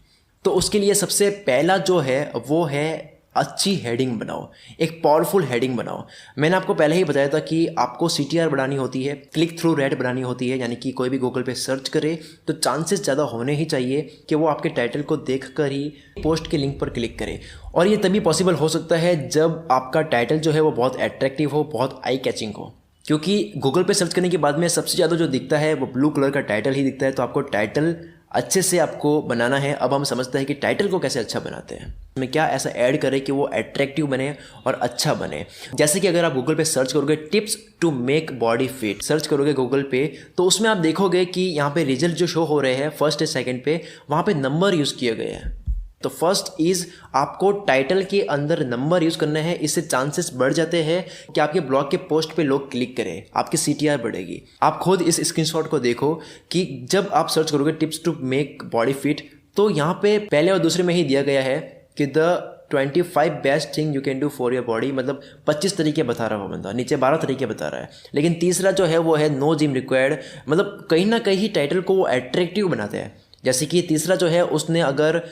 तो उसके लिए सबसे पहला जो है वो है अच्छी हेडिंग बनाओ, एक पावरफुल हेडिंग बनाओ। मैंने आपको पहले ही बताया था कि आपको CTR बढ़ानी होती है, क्लिक थ्रू रेट बढ़ानी होती है, यानी कि कोई भी गूगल पे सर्च करे तो चांसेस ज़्यादा होने ही चाहिए कि वो आपके टाइटल को देखकर ही पोस्ट के लिंक पर क्लिक करे। और ये तभी पॉसिबल हो सकता है जब आपका टाइटल जो है वो बहुत अट्रैक्टिव हो, बहुत आई कैचिंग हो। क्योंकि गूगल पे सर्च करने के बाद में सबसे ज़्यादा जो दिखता है वो ब्लू कलर का टाइटल ही दिखता है। तो आपको टाइटल अच्छे से आपको बनाना है। अब हम समझते हैं कि टाइटल को कैसे अच्छा बनाते हैं, में क्या ऐसा ऐड करें कि वो अट्रैक्टिव बने और अच्छा बने। जैसे कि अगर आप गूगल पे सर्च करोगे tips to make body fit, search करोगे गूगल पे, तो उसमें आप देखोगे कि यहाँ पे रिजल्ट जो शो हो रहे हैं फर्स्ट या सेकंड पे, वहाँ पे नंबर यूज़ किए गए हैं। तो फर्स्ट इज़ आपको टाइटल के अंदर नंबर यूज़ करना है। इससे चांसेस बढ़ जाते हैं कि आपके ब्लॉग के पोस्ट पे लोग क्लिक करें, आपकी CTR बढ़ेगी। आप खुद इस स्क्रीनशॉट को देखो कि जब आप सर्च करोगे tips to make body fit, तो यहाँ पे पहले और दूसरे में ही दिया गया है कि the 25 best thing you can do for your body, मतलब 25 तरीके बता रहा है वो बंदा, नीचे 12 तरीके बता रहा है। लेकिन तीसरा जो है वो है नो जिम रिक्वायर्ड, मतलब कहीं ना कहीं टाइटल को वो अट्रैक्टिव बनाते हैं। जैसे कि तीसरा जो है उसने अगर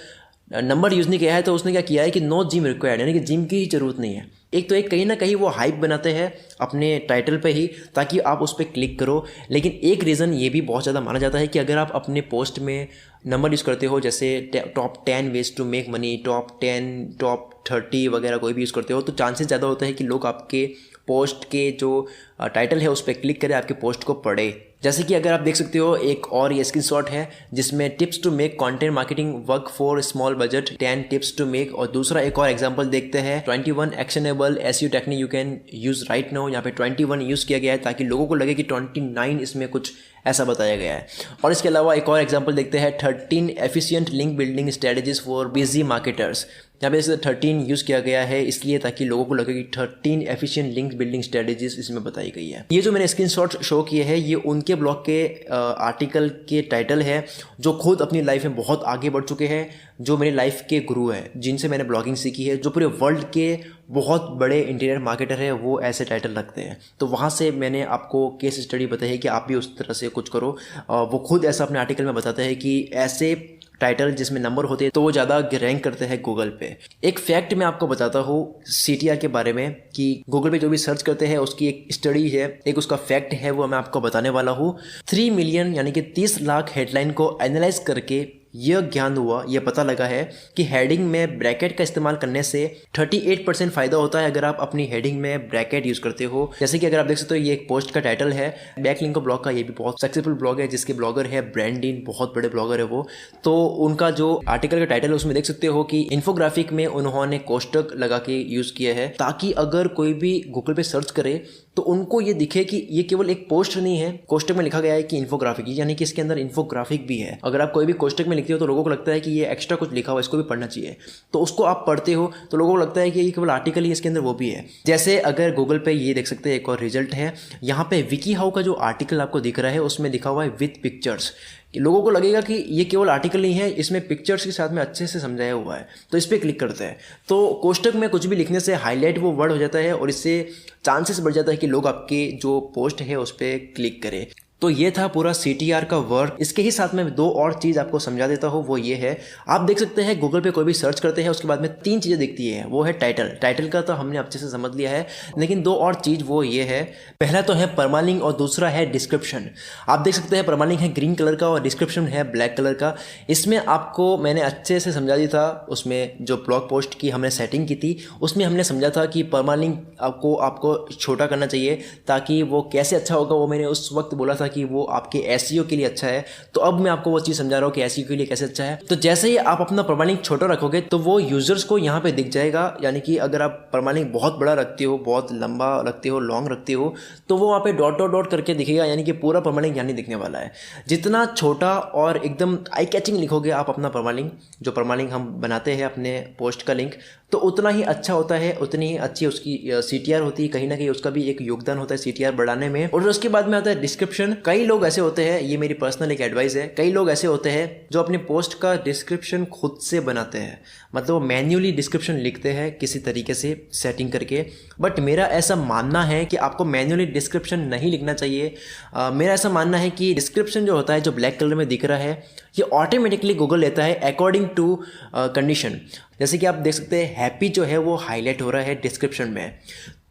नंबर यूज़ नहीं किया है तो उसने क्या किया है कि नो जिम रिक्वायर्ड, यानी कि जिम की ही ज़रूरत नहीं है। एक तो एक कहीं ना कहीं वो हाइप बनाते हैं अपने टाइटल पे ही, ताकि आप उस पर क्लिक करो। लेकिन एक रीज़न ये भी बहुत ज़्यादा माना जाता है कि अगर आप अपने पोस्ट में नंबर यूज़ करते हो, जैसे top 10 ways to make money, top 10, top 30 वगैरह कोई भी यूज़ करते हो, तो चांसेस ज़्यादा होता है कि लोग आपके पोस्ट के जो टाइटल है उस पर क्लिक करें, आपके पोस्ट को पढ़े। जैसे कि अगर आप देख सकते हो एक और ये स्क्रीनशॉट है जिसमें tips to make content marketing work for small budget, 10 tips to make. और दूसरा एक और एग्जांपल देखते हैं, 21 actionable SEO technique you can use right now. यहाँ पे 21 यूज़ किया गया है ताकि लोगों को लगे कि 29 इसमें कुछ ऐसा बताया गया है। और इसके अलावा एक और एग्जांपल देखते हैं, 13 efficient link building strategies for busy marketers. यहाँ पे इसे 13 यूज़ किया गया है इसलिए ताकि लोगों को लगे कि 13 एफिशिएंट लिंक बिल्डिंग स्ट्रेटजीज इसमें बताई गई है। ये जो मैंने स्क्रीनशॉट शो किए हैं ये उनके ब्लॉग के आर्टिकल के टाइटल है जो खुद अपनी लाइफ में बहुत आगे बढ़ चुके हैं, जो मेरी लाइफ के गुरु हैं, जिनसे मैंने ब्लॉगिंग सीखी है, जो पूरे वर्ल्ड के बहुत बड़े इंटीरियर मार्केटर है, वो ऐसे टाइटल रखते हैं। तो वहाँ से मैंने आपको केस स्टडी बताई है कि आप भी उस तरह से कुछ करो। वो खुद ऐसा अपने आर्टिकल में बताते हैं कि ऐसे टाइटल जिसमें नंबर होते हैं तो वो ज़्यादा रैंक करते हैं गूगल पे। एक फैक्ट मैं आपको बताता हूँ CTR के बारे में कि गूगल पे जो भी सर्च करते हैं उसकी एक स्टडी है, एक उसका फैक्ट है, वो मैं आपको बताने वाला हूँ। 3 मिलियन यानी कि 30 लाख हेडलाइन को एनालाइज करके यह ज्ञान हुआ, यह पता लगा है कि हेडिंग में ब्रैकेट का इस्तेमाल करने से 38% फ़ायदा होता है अगर आप अपनी हेडिंग में ब्रैकेट यूज़ करते हो। जैसे कि अगर आप देख सकते हो ये एक पोस्ट का टाइटल है, बैकलिंक ब्लॉग का, ये भी बहुत सक्सेसफुल ब्लॉग है जिसके ब्लॉगर है ब्रांडीन, बहुत बड़े ब्लॉगर है वो। तो उनका जो आर्टिकल का टाइटल है उसमें देख सकते हो कि इन्फोग्राफिक में उन्होंने कोष्टक लगा के यूज़ किया है ताकि अगर कोई भी गूगल पे सर्च करे तो उनको ये दिखे कि ये केवल एक पोस्ट नहीं है, कोष्टक में लिखा गया है कि इन्फोग्राफिक, यानी कि इसके अंदर इन्फोग्राफिक भी है। अगर आप कोई भी कोष्टक में लिखते हो तो लोगों को लगता है कि ये एक्स्ट्रा कुछ लिखा हुआ है, इसको भी पढ़ना चाहिए। तो उसको आप पढ़ते हो तो लोगों को लगता है कि ये केवल आर्टिकल ही, इसके अंदर वो भी है। जैसे अगर गूगल पे ये देख सकते हैं एक और रिजल्ट है, यहाँ पे विकी हाउ का जो आर्टिकल आपको दिख रहा है उसमें लिखा हुआ है विथ पिक्चर्स। लोगों को लगेगा कि ये केवल आर्टिकल नहीं है, इसमें पिक्चर्स के साथ में अच्छे से समझाया हुआ है, तो इस पर क्लिक करते हैं। तो कोष्टक में कुछ भी लिखने से हाईलाइट वो वर्ड हो जाता है और इससे चांसेस बढ़ जाता है कि लोग आपके जो पोस्ट है उस पर क्लिक करें। तो ये था पूरा CTR का वर्क। इसके ही साथ में 2 और चीज़ आपको समझा देता हूँ, वो ये है, आप देख सकते हैं गूगल पे कोई भी सर्च करते हैं उसके बाद में 3 चीज़ें दिखती है, वो है टाइटल का तो हमने अच्छे से समझ लिया है, लेकिन 2 और चीज़ वो ये है, पहला तो है परमालिंक और दूसरा है डिस्क्रिप्शन। आप देख सकते हैं परमालिंक है ग्रीन कलर का और डिस्क्रिप्शन है ब्लैक कलर का। इसमें आपको मैंने अच्छे से समझा दिया था, उसमें जो ब्लॉग पोस्ट की हमने सेटिंग की थी उसमें हमने समझा था कि परमालिंक आपको छोटा करना चाहिए ताकि वो कैसे अच्छा होगा, वो मैंने उस वक्त बोला था था कि वो आपके एसईओ के लिए अच्छा है, तो अब मैं आपको वो चीज़ समझा रहा हूँ कि एसईओ के लिए कैसे अच्छा है। तो जैसे ही आप अपना परमालिंक छोटा रखोगे तो वो यूजर्स को यहाँ पे दिख जाएगा, यानी कि अगर आप परमालिंक बहुत बड़ा रखते हो, बहुत लंबा रखते हो, लॉन्ग रखते हो, तो वो वहाँ पे डॉट डॉट डॉट करके दिखेगा, यानी कि पूरा परमालिंक यहाँ नहीं दिखने वाला है। जितना छोटा और एकदम आई कैचिंग लिखोगे आप अपना परमालिंक, जो परमालिंक हम बनाते हैं अपने पोस्ट का लिंक, तो उतना ही अच्छा होता है, उतनी ही अच्छी उसकी CTR होती है। कहीं ना कहीं उसका भी एक योगदान होता है CTR बढ़ाने में। और उसके बाद में आता है डिस्क्रिप्शन। कई लोग ऐसे होते हैं, ये मेरी पर्सनल एक एडवाइस है, कई लोग ऐसे होते हैं जो अपने पोस्ट का डिस्क्रिप्शन खुद से बनाते हैं, मतलब वो मैन्युअली डिस्क्रिप्शन लिखते हैं किसी तरीके से सेटिंग करके। बट मेरा ऐसा मानना है कि आपको मैन्युअली डिस्क्रिप्शन नहीं लिखना चाहिए। मेरा ऐसा मानना है कि डिस्क्रिप्शन जो होता है, जो ब्लैक कलर में दिख रहा है, ये ऑटोमेटिकली गूगल लेता है अकॉर्डिंग टू कंडीशन। जैसे कि आप देख सकते हैं हैप्पी जो है वो हाईलाइट हो रहा है डिस्क्रिप्शन में,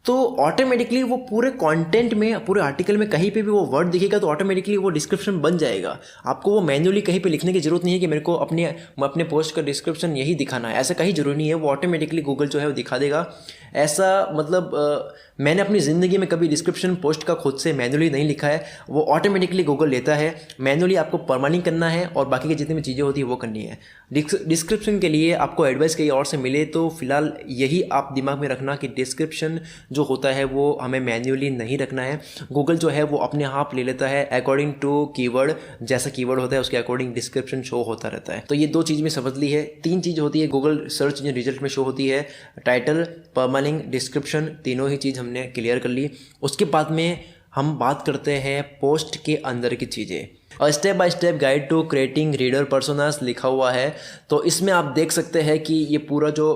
तो ऑटोमेटिकली वो पूरे कंटेंट में, पूरे आर्टिकल में कहीं पे भी वो वर्ड दिखेगा तो ऑटोमेटिकली वो डिस्क्रिप्शन बन जाएगा। आपको वो मैन्युअली कहीं पे लिखने की जरूरत नहीं है कि मेरे को अपने पोस्ट का डिस्क्रिप्शन यही दिखाना है, ऐसा कहीं जरूरी नहीं है। वो ऑटोमेटिकली गूगल जो है वो दिखा देगा। ऐसा मतलब मैंने अपनी ज़िंदगी में कभी डिस्क्रिप्शन पोस्ट का खुद से मैन्युअली नहीं लिखा है, वो ऑटोमेटिकली गूगल लेता है। मैन्युअली आपको परमानेंट करना है और बाकी की जितनी भी चीज़ें होती है वो करनी है। डिस्क्रिप्शन के लिए आपको एडवाइस कहीं और से मिले तो फिलहाल यही आप दिमाग में रखना कि डिस्क्रिप्शन जो होता है वो हमें मैन्युअली नहीं रखना है। गूगल जो है वो अपने आप ले लेता है अकॉर्डिंग टू कीवर्ड, जैसा कीवर्ड होता है उसके अकॉर्डिंग डिस्क्रिप्शन शो होता रहता है। तो ये 2 चीज़ में समझ ली है। 3 चीज़ होती है गूगल सर्च इंजन रिजल्ट में शो होती है, टाइटल, परमालिंक, डिस्क्रिप्शन, तीनों ही चीज़ हमने क्लियर कर ली। उसके बाद में हम बात करते हैं पोस्ट के अंदर की चीज़ें। और step by step guide to creating reader personas लिखा हुआ है, तो इसमें आप देख सकते हैं कि ये पूरा जो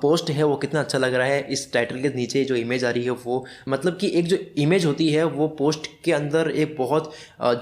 पोस्ट है वो कितना अच्छा लग रहा है। इस टाइटल के नीचे जो इमेज आ रही है वो, मतलब कि एक जो इमेज होती है वो पोस्ट के अंदर एक बहुत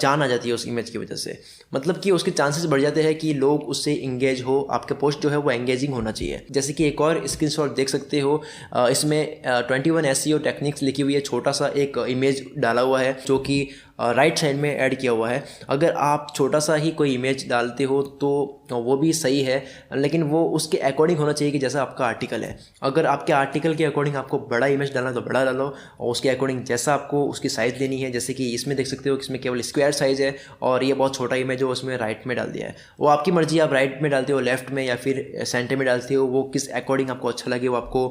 जान आ जाती है उस इमेज की वजह से, मतलब कि उसके चांसेस बढ़ जाते हैं कि लोग उससे इंगेज हो। आपके पोस्ट जो है वो एंगेजिंग होना चाहिए। जैसे कि एक और स्क्रीनशॉट देख सकते हो, इसमें 21 SEO टेक्निक्स लिखी हुई है, छोटा सा एक इमेज डाला हुआ है जो कि राइट साइड में ऐड किया हुआ है। अगर आप छोटा सा ही कोई इमेज डालते हो तो वो भी सही है, लेकिन वो उसके अकॉर्डिंग होना चाहिए कि जैसा आपका आर्टिकल है। अगर आपके आर्टिकल के अकॉर्डिंग आपको बड़ा इमेज डालना है तो बड़ा डालो, और उसके अकॉर्डिंग जैसा आपको उसकी साइज़ लेनी है, जैसे कि इसमें देख सकते हो कि इसमें केवल स्क्वायर साइज़ है और ये बहुत छोटा इमेज है उसमें राइट में डाल दिया है। वो आपकी मर्जी, आप राइट में डालते हो, लेफ्ट में या फिर सेंटर में डालते हो, वो किस अकॉर्डिंग आपको अच्छा लगे, वो आपको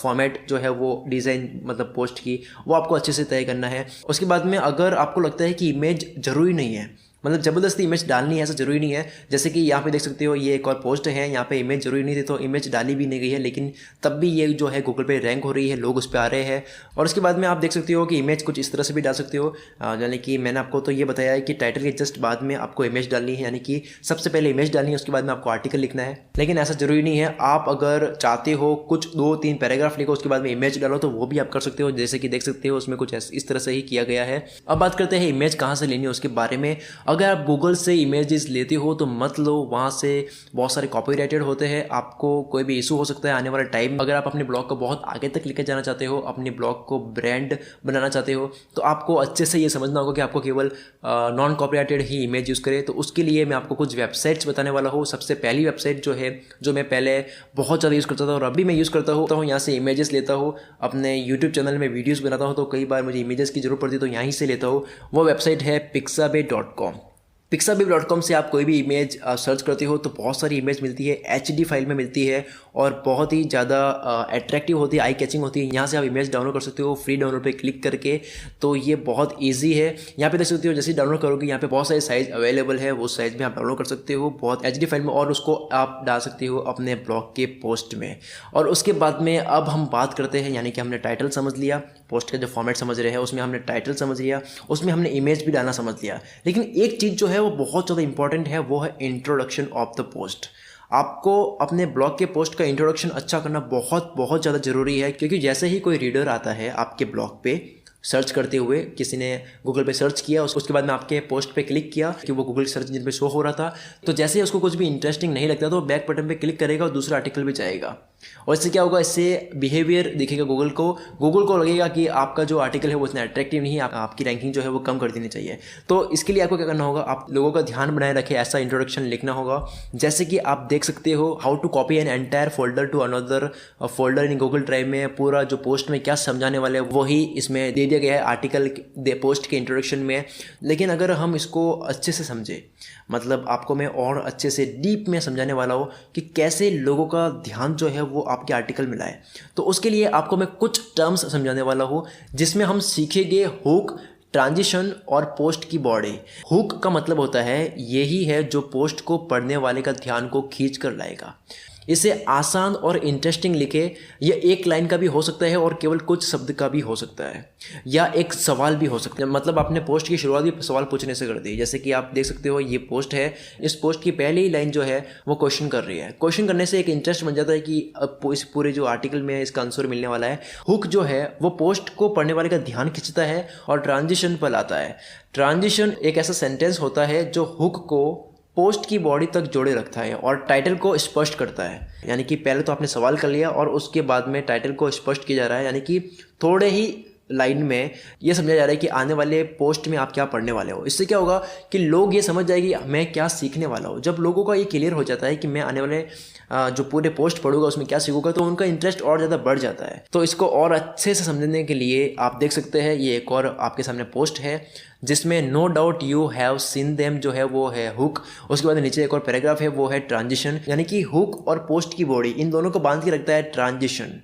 फॉर्मेट जो है वो डिज़ाइन मतलब पोस्ट की वो आपको अच्छे से तय करना है। उसके बाद में अगर आपको लगता है कि इमेज ज़रूरी नहीं है, मतलब ज़बरदस्ती इमेज डालनी है ऐसा ज़रूरी नहीं है, जैसे कि यहाँ पे देख सकते हो ये एक और पोस्ट है, यहाँ पे इमेज ज़रूरी नहीं थी तो इमेज डाली भी नहीं गई है, लेकिन तब भी ये जो है गूगल पे रैंक हो रही है, लोग उस पर आ रहे हैं। और उसके बाद में आप देख सकते हो कि इमेज कुछ इस तरह से भी डाल सकते हो, यानी कि मैंने आपको तो ये बताया है कि टाइटल के जस्ट बाद में आपको इमेज डालनी है, यानी कि सबसे पहले इमेज डालनी है, उसके बाद में आपको आर्टिकल लिखना है। लेकिन ऐसा ज़रूरी नहीं है, आप अगर चाहते हो कुछ 2-3 पैराग्राफ लिखो उसके बाद में इमेज डालो तो वो भी आप कर सकते हो, जैसे कि देख सकते हो उसमें कुछ इस तरह से ही किया गया है। अब बात करते हैं इमेज कहाँ से लेनी है उसके बारे में। अगर आप गूगल से इमेजेस लेते हो तो मत लो, वहाँ से बहुत सारे कॉपीराइटेड होते हैं, आपको कोई भी इशू हो सकता है आने वाला टाइम। अगर आप अपने ब्लॉग को बहुत आगे तक लेकर जाना चाहते हो, अपने ब्लॉग को ब्रांड बनाना चाहते हो, तो आपको अच्छे से ये समझना होगा कि आपको केवल नॉन कॉपीराइटेड ही इमेज यूज़ करें। तो उसके लिए मैं आपको कुछ वेबसाइट्स बताने वाला हूँ। सबसे पहली वेबसाइट जो है, जो मैं पहले बहुत ज़्यादा यूज़ करता था और अभी मैं यूज़ करता हूँ, यहाँ से इमेजेस लेता हूँ, अपने यूट्यूब चैनल में वीडियोज़ बनाता हूँ तो कई बार मुझे इमेजेस की जरूरत पड़ती है तो यहीं से लेता हूँ। वो वेबसाइट है pixabay.com। pixabay.com से आप कोई भी इमेज सर्च करते हो तो बहुत सारी इमेज मिलती है, HD फाइल में मिलती है और बहुत ही ज़्यादा अट्रैक्टिव होती है, आई कैचिंग होती है। यहाँ से आप इमेज डाउनलोड कर सकते हो फ्री डाउनलोड पे क्लिक करके, तो ये बहुत इजी है। यहाँ पे देख सकते हो जैसे डाउनलोड करोगे यहाँ पे बहुत सारे साइज़ अवेलेबल है, वो साइज़ में आप डाउनलोड कर सकते हो बहुत HD फाइल में, और उसको आप डाल सकते हो अपने ब्लॉग के पोस्ट में। और उसके बाद में अब हम बात करते हैं, यानी कि हमने टाइटल समझ लिया, पोस्ट का जो फॉर्मेट समझ रहे हैं उसमें हमने टाइटल समझ लिया, उसमें हमने इमेज भी डालना समझ लिया। लेकिन एक चीज़ जो है वो बहुत ज़्यादा इंपॉर्टेंट है, वो है इंट्रोडक्शन ऑफ द पोस्ट। आपको अपने ब्लॉग के पोस्ट का इंट्रोडक्शन अच्छा करना बहुत बहुत ज़्यादा ज़रूरी है, क्योंकि जैसे ही कोई रीडर आता है आपके ब्लॉग पे सर्च करते हुए, किसी ने गूगल पे सर्च किया, उसके बाद में आपके पोस्ट पे क्लिक किया कि वो गूगल सर्च इंजन पे शो हो रहा था, तो जैसे ही उसको कुछ भी इंटरेस्टिंग नहीं लगता तो बैक बटन पे क्लिक करेगा और दूसरा आर्टिकल पे जाएगा। और इससे क्या होगा, इससे बिहेवियर दिखेगा गूगल को लगेगा कि आपका जो आर्टिकल है वो इतना अट्रैक्टिव नहीं है, आपकी रैंकिंग जो है वो कम कर देनी चाहिए। तो इसके लिए आपको क्या करना होगा, आप लोगों का ध्यान बनाए रखें, ऐसा इंट्रोडक्शन लिखना होगा। जैसे कि आप देख सकते हो, how to copy an entire folder to another folder in Google drive में पूरा जो पोस्ट में क्या समझाने वाले हैं वही इसमें दे दिया गया है आर्टिकल पोस्ट के इंट्रोडक्शन में। लेकिन अगर हम इसको अच्छे से समझे, मतलब आपको मैं और अच्छे से डीप में समझाने वाला हूँ कि कैसे लोगों का ध्यान जो है वो आपके आर्टिकल में लाए, तो उसके लिए आपको मैं कुछ टर्म्स समझाने वाला हूँ जिसमें हम सीखेंगे हुक, ट्रांजिशन और पोस्ट की बॉडी। हुक का मतलब होता है यही है जो पोस्ट को पढ़ने वाले का ध्यान को खींच कर लाएगा। इसे आसान और इंटरेस्टिंग लिखे, यह एक लाइन का भी हो सकता है और केवल कुछ शब्द का भी हो सकता है, या एक सवाल भी हो सकता है। मतलब आपने पोस्ट की शुरुआत भी सवाल पूछने से कर दी। जैसे कि आप देख सकते हो ये पोस्ट है, इस पोस्ट की पहली ही लाइन जो है वो क्वेश्चन कर रही है। क्वेश्चन करने से एक इंटरेस्ट बन जाता है कि अब इस पूरे जो आर्टिकल में इसका आंसर मिलने वाला है। हुक जो है वो पोस्ट को पढ़ने वाले का ध्यान खींचता है और ट्रांजिशन पर लाता है। ट्रांजिशन एक ऐसा सेंटेंस होता है जो हुक को पोस्ट की बॉडी तक जोड़े रखता है और टाइटल को स्पष्ट करता है। यानी कि पहले तो आपने सवाल कर लिया और उसके बाद में टाइटल को स्पष्ट किया जा रहा है, यानी कि थोड़े ही लाइन में ये समझाया जा रहा है कि आने वाले पोस्ट में आप क्या पढ़ने वाले हो। इससे क्या होगा कि लोग ये समझ जाएंगे मैं क्या सीखने वाला हूँ। जब लोगों का ये क्लियर हो जाता है कि मैं आने वाले जो पूरे पोस्ट पढ़ूंगा उसमें क्या सीखूंगा, तो उनका इंटरेस्ट और ज़्यादा बढ़ जाता है। तो इसको और अच्छे से समझने के लिए आप देख सकते हैं ये एक और आपके सामने पोस्ट है जिसमें no doubt you have seen them जो है वो है हुक। उसके बाद नीचे एक और पैराग्राफ है वो है ट्रांजिशन। यानी कि हुक और पोस्ट की बॉडी इन दोनों को बांध के रखता है ट्रांजिशन।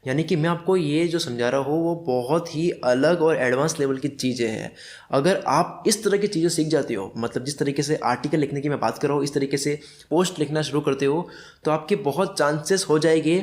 यानी कि मैं आपको ये जो समझा रहा हूँ वो बहुत ही अलग और एडवांस लेवल की चीज़ें हैं। अगर आप इस तरह की चीज़ें सीख जाते हो, मतलब जिस तरीके से आर्टिकल लिखने की मैं बात कर रहा हूँ, इस तरीके से पोस्ट लिखना शुरू करते हो, तो आपके बहुत चांसेस हो जाएंगे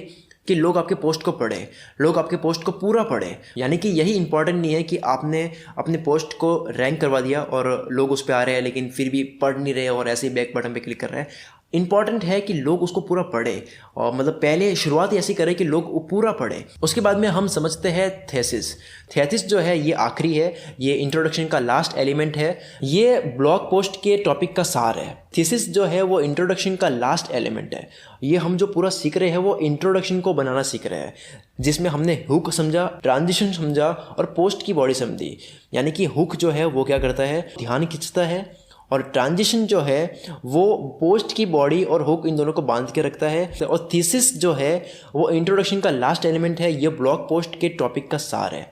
कि लोग आपके पोस्ट को पढ़ें, लोग आपके पोस्ट को पूरा पढ़ें। यानी कि यही इंपॉर्टेंट नहीं है कि आपने अपने पोस्ट को रैंक करवा दिया और लोग उस पर आ रहे हैं लेकिन फिर भी पढ़ नहीं रहे और ऐसे ही बैक बटन पे क्लिक कर रहे हैं। इंपॉर्टेंट है कि लोग उसको पूरा पढ़े, और मतलब पहले शुरुआत ऐसी करें कि लोग पूरा पढ़े। उसके बाद में हम समझते हैं थेसिस। थेसिस जो है ये आखिरी है, ये इंट्रोडक्शन का लास्ट एलिमेंट है, ये ब्लॉग पोस्ट के टॉपिक का सार है। थीसिस जो है वो इंट्रोडक्शन का लास्ट एलिमेंट है। ये हम जो पूरा सीख रहे हैं वो इंट्रोडक्शन को बनाना सीख रहे हैं, जिसमें हमने हुक समझा, ट्रांजिशन समझा और पोस्ट की बॉडी समझी। यानी कि हुक जो है वो क्या करता है, ध्यान खींचता है, और ट्रांजिशन जो है वो पोस्ट की बॉडी और हुक इन दोनों को बांध के रखता है, और थीसिस जो है वो इंट्रोडक्शन का लास्ट एलिमेंट है। ये ब्लॉग पोस्ट के टॉपिक का सार है।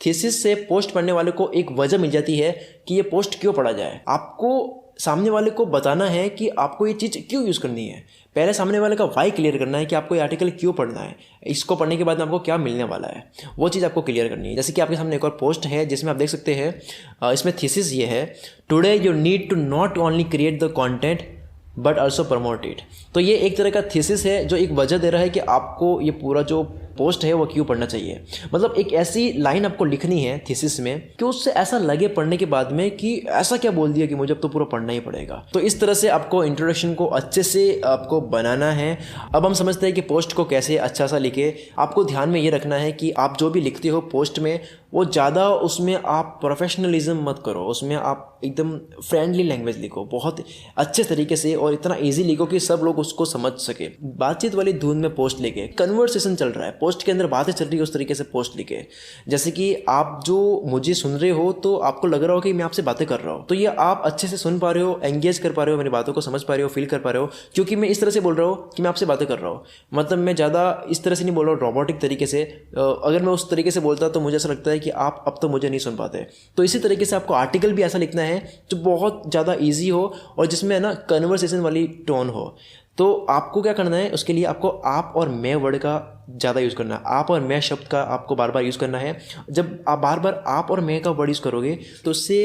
थीसिस से पोस्ट पढ़ने वाले को एक वजह मिल जाती है कि ये पोस्ट क्यों पढ़ा जाए। आपको सामने वाले को बताना है कि आपको ये चीज़ क्यों यूज़ करनी है। पहले सामने वाले का वाई क्लियर करना है कि आपको ये आर्टिकल क्यों पढ़ना है, इसको पढ़ने के बाद में आपको क्या मिलने वाला है, वो चीज़ आपको क्लियर करनी है। जैसे कि आपके सामने एक और पोस्ट है जिसमें आप देख सकते हैं, इसमें थीसिस ये है, today you need to not only create the content but also promote it. तो ये एक तरह का थीसिस है जो एक वजह दे रहा है कि आपको ये पूरा जो पोस्ट है वो क्यों पढ़ना चाहिए। मतलब एक ऐसी लाइन आपको लिखनी है थीसिस में कि उससे ऐसा लगे पढ़ने के बाद में कि ऐसा क्या बोल दिया कि मुझे अब तो पूरा पढ़ना ही पड़ेगा। तो इस तरह से आपको इंट्रोडक्शन को अच्छे से आपको बनाना है। अब हम समझते हैं कि पोस्ट को कैसे अच्छा सा लिखे। आपको ध्यान में ये रखना है कि आप जो भी लिखते हो पोस्ट में, वो ज़्यादा उसमें आप प्रोफेशनलिज्म मत करो, उसमें आप एकदम फ्रेंडली लैंग्वेज लिखो, बहुत अच्छे तरीके से, और इतना ईजी लिखो कि सब लोग उसको समझ सके। बातचीत वाली धुन में पोस्ट लिखे, कन्वर्सेशन चल रहा है, पोस्ट के अंदर बातें चल रही है, उस तरीके से पोस्ट लिखे। जैसे कि आप जो मुझे सुन रहे हो तो आपको लग रहा हो कि मैं आपसे बातें कर रहा हूँ, तो ये आप अच्छे से सुन पा रहे हो, एंगेज कर पा रहे हो, मेरी बातों को समझ पा रहे हो, फील कर पा रहे हो, क्योंकि मैं इस तरह से बोल रहा हूँ कि मैं आपसे बातें कर रहा हूँ। मतलब मैं ज़्यादा इस तरह से नहीं बोल रहा हूँ रोबोटिक तरीके से। अगर मैं उस तरीके से बोलता तो मुझे ऐसा लगता है कि आप अब तो मुझे नहीं सुन पाते। तो इसी तरीके से आपको आर्टिकल भी ऐसा लिखना है जो बहुत ज़्यादा ईजी हो और जिसमें ना कन्वर्सेशन वाली टोन हो। तो आपको क्या करना है, उसके लिए आपको आप और मैं वर्ड का ज़्यादा यूज़ करना है। आप और मैं शब्द का आपको बार बार यूज़ करना है। जब आप बार बार आप और मैं का वर्ड यूज़ करोगे तो उससे